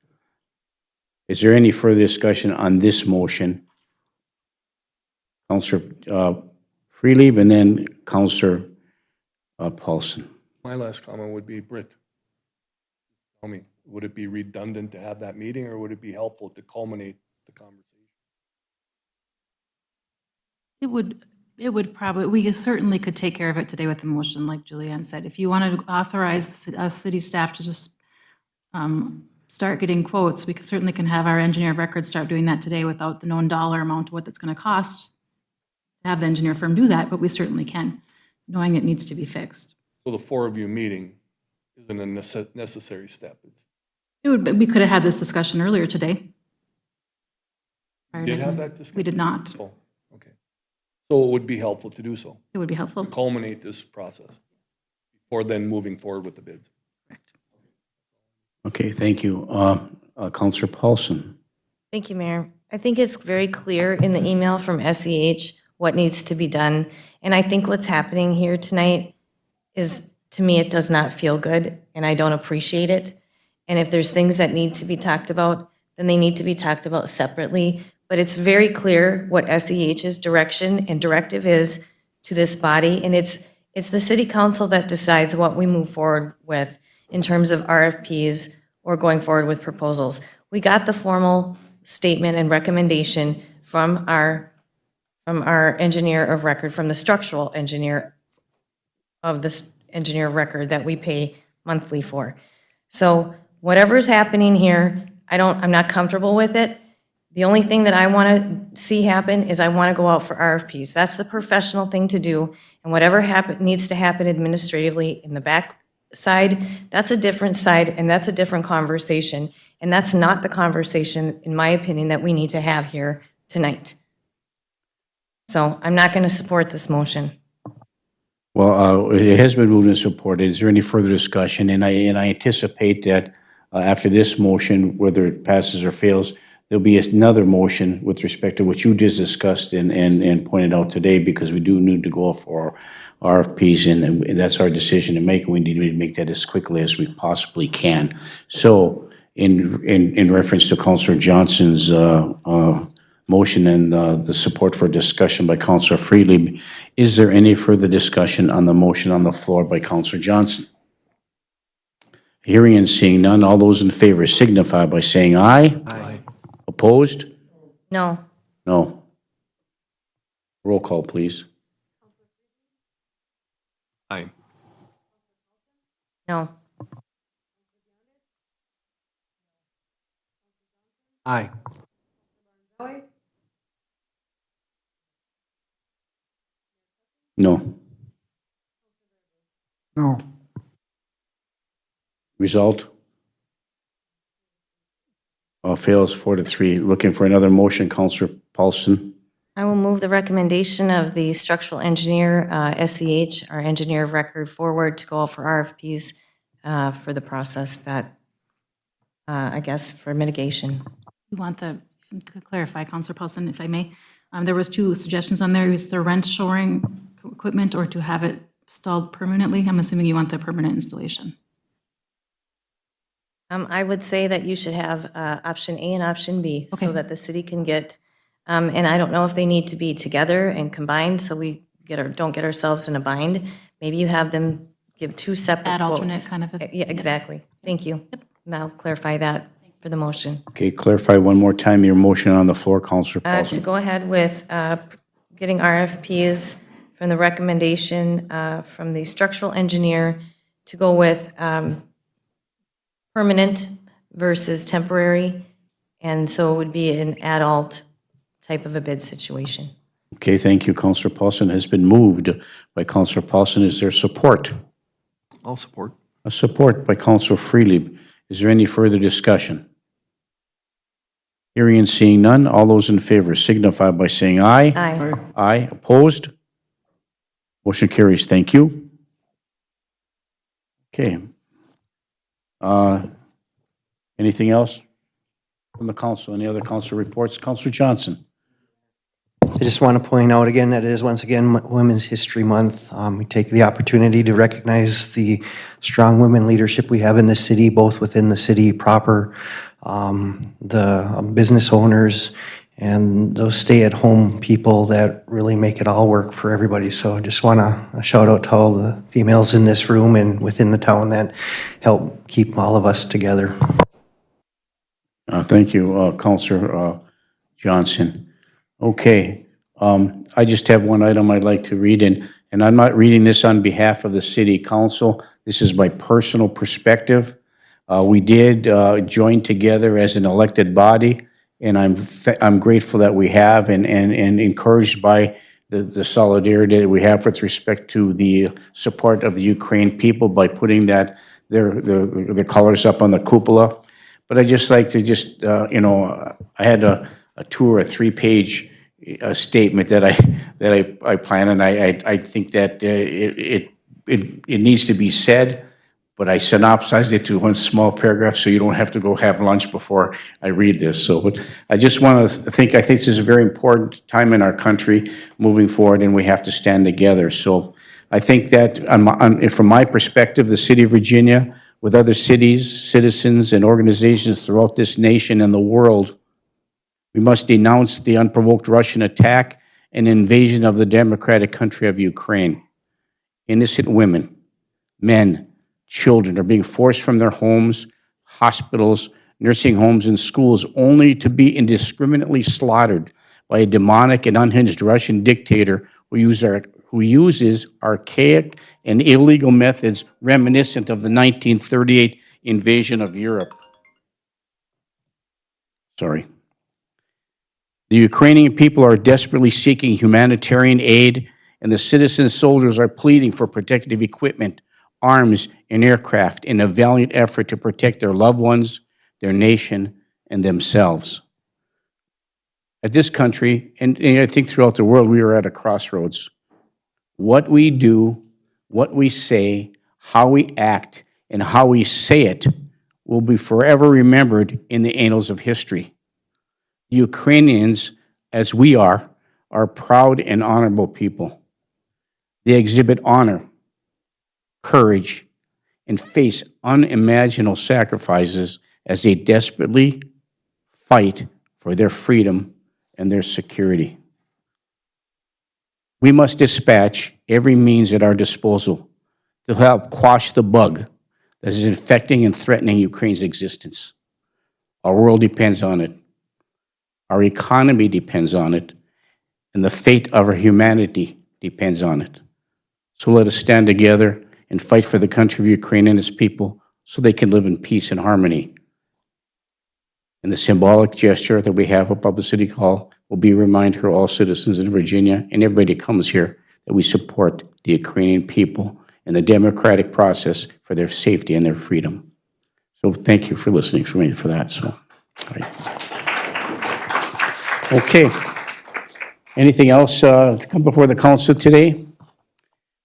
Speaker 1: Is there any further discussion on this motion? Counselor Freelieb and then Counselor Paulson.
Speaker 2: My last comment would be, Britt, tell me, would it be redundant to have that meeting, or would it be helpful to culminate the conversation?
Speaker 6: It would probably, we certainly could take care of it today with the motion, like Julianne said. If you wanted to authorize us city staff to just start getting quotes, we certainly can have our engineer of record start doing that today without the known dollar amount of what that's going to cost to have the engineer firm do that, but we certainly can, knowing it needs to be fixed.
Speaker 2: So the four of you meeting isn't a necessary step.
Speaker 6: We could have had this discussion earlier today.
Speaker 2: Did have that discussion?
Speaker 6: We did not.
Speaker 2: Oh, okay. So it would be helpful to do so,
Speaker 6: It would be helpful.
Speaker 2: culminate this process before then moving forward with the bids.
Speaker 1: Okay, thank you. Counselor Paulson.
Speaker 7: Thank you, Mayor. I think it's very clear in the email from SEH what needs to be done. And I think what's happening here tonight is, to me, it does not feel good, and I don't appreciate it. And if there's things that need to be talked about, then they need to be talked about separately. But it's very clear what SEH's direction and directive is to this body, and it's the city council that decides what we move forward with in terms of RFPs or going forward with proposals. We got the formal statement and recommendation from our engineer of record, from the structural engineer of this engineer of record that we pay monthly for. So whatever's happening here, I'm not comfortable with it. The only thing that I want to see happen is I want to go out for RFPs. That's the professional thing to do. And whatever needs to happen administratively in the back side, that's a different side, and that's a different conversation. And that's not the conversation, in my opinion, that we need to have here tonight. So I'm not going to support this motion.
Speaker 1: Well, it has been moved and supported. Is there any further discussion? And I anticipate that after this motion, whether it passes or fails, there'll be another motion with respect to what you just discussed and pointed out today, because we do need to go for RFPs, and that's our decision to make, and we need to make that as quickly as we possibly can. So in reference to Councilor Johnson's motion and the support for discussion by Councilor Freely, is there any further discussion on the motion on the floor by Councilor Johnson? Hearing and seeing none, all those in favor signify by saying aye.
Speaker 11: Aye.
Speaker 1: Opposed?
Speaker 7: No.
Speaker 1: No. Roll call, please.
Speaker 2: Aye.
Speaker 7: No.
Speaker 11: Aye.
Speaker 1: No.
Speaker 9: No.
Speaker 1: Result? Fails 4-3. Looking for another motion, Councilor Paulson.
Speaker 7: I will move the recommendation of the structural engineer, SEH, our engineer of record, forward to go out for RFPs for the process that, I guess, for mitigation.
Speaker 6: You want to clarify, Councilor Paulson, if I may. There was 2 suggestions on there. Is the rent shoring equipment or to have it installed permanently? I'm assuming you want the permanent installation.
Speaker 7: I would say that you should have option A and option B so
Speaker 6: Okay.
Speaker 7: that the city can get, and I don't know if they need to be together and combined, so we don't get ourselves in a bind, maybe you have them give two separate
Speaker 6: Add alternate
Speaker 7: quotes.
Speaker 6: kind of a.
Speaker 7: Yeah, exactly. Thank you. And I'll clarify that for the motion.
Speaker 1: Okay, clarify one more time your motion on the floor, Counselor
Speaker 7: To
Speaker 1: Paulson.
Speaker 7: go ahead with getting RFPs from the recommendation from the structural engineer to go with permanent versus temporary, and so it would be an ad-alt type of a bid situation.
Speaker 1: Okay, thank you, Counselor Paulson. Has been moved by Counselor Paulson. Is there support?
Speaker 2: I'll support.
Speaker 1: A support by Counselor Freely. Is there any further discussion? Hearing and seeing none, all those in favor signify by saying aye.
Speaker 7: Aye.
Speaker 1: Aye. Opposed? Motion carries. Thank you. Okay. Anything else from the council? Any other council reports? Counselor Johnson?
Speaker 11: I just want to point out again that it is once again Women's History Month. We take the opportunity to recognize the strong women leadership we have in the city, both within the city proper, the business owners, and those stay-at-home people that really make it all work for everybody. So I just want to shout out to all the females in this room and within the town that help keep all of us together.
Speaker 1: Thank you, Counselor Johnson. Okay. I just have one item I'd like to read, and I'm not reading this on behalf of the city council. This is my personal perspective. We did join together as an elected body, and I'm grateful that we have and encouraged by the solidarity that we have with respect to the support of the Ukraine people by putting that their colors up on the cupola. But I'd just like to I had a 2 or 3 page statement that I plan, and I think that it needs to be said, but I synopsized it to one small paragraph so you don't have to go have lunch before I read this. So but I just want to I think this is a very important time in our country moving forward, and we have to stand together. So I think that from my perspective, the city of Virginia, with other cities, citizens, and organizations throughout this nation and the world, we must denounce the unprovoked Russian attack and invasion of the democratic country of Ukraine. Innocent women, men, children are being forced from their homes, hospitals, nursing homes, and schools only to be indiscriminately slaughtered by a demonic and unhinged Russian dictator who uses archaic and illegal methods reminiscent of the 1938 invasion of Europe. Sorry. The Ukrainian people are desperately seeking humanitarian aid, and the citizen soldiers are pleading for protective equipment, arms, and aircraft in a valiant effort to protect their loved ones, their nation, and themselves. At this country, and I think throughout the world, we are at a crossroads. What we do, what we say, how we act, and how we say it will be forever remembered in the annals of history. The Ukrainians, as we are proud and honorable people. They exhibit honor, courage, and face unimaginable sacrifices as they desperately fight for their freedom and their security. We must dispatch every means at our disposal to help quash the bug that is infecting and threatening Ukraine's existence. Our world depends on it. Our economy depends on it, and the fate of our humanity depends on it. So let us stand together and fight for the country of Ukraine and its people so they can live in peace and harmony. And the symbolic gesture that we have above the City Hall will be a reminder to all citizens in Virginia and everybody that comes here that we support the Ukrainian people and the democratic process for their safety and their freedom. So thank you for listening for me for that. So, all right. Okay. Anything else to come before the council today?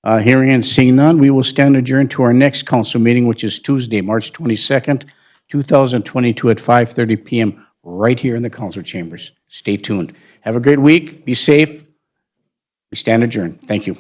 Speaker 1: Hearing and seeing none, we will stand adjourned to our next council meeting, which is Tuesday, March 22nd, 2022 at 5:30 p.m. right here in the council chambers. Stay tuned. Have a great week. Be safe. We stand adjourned. Thank you.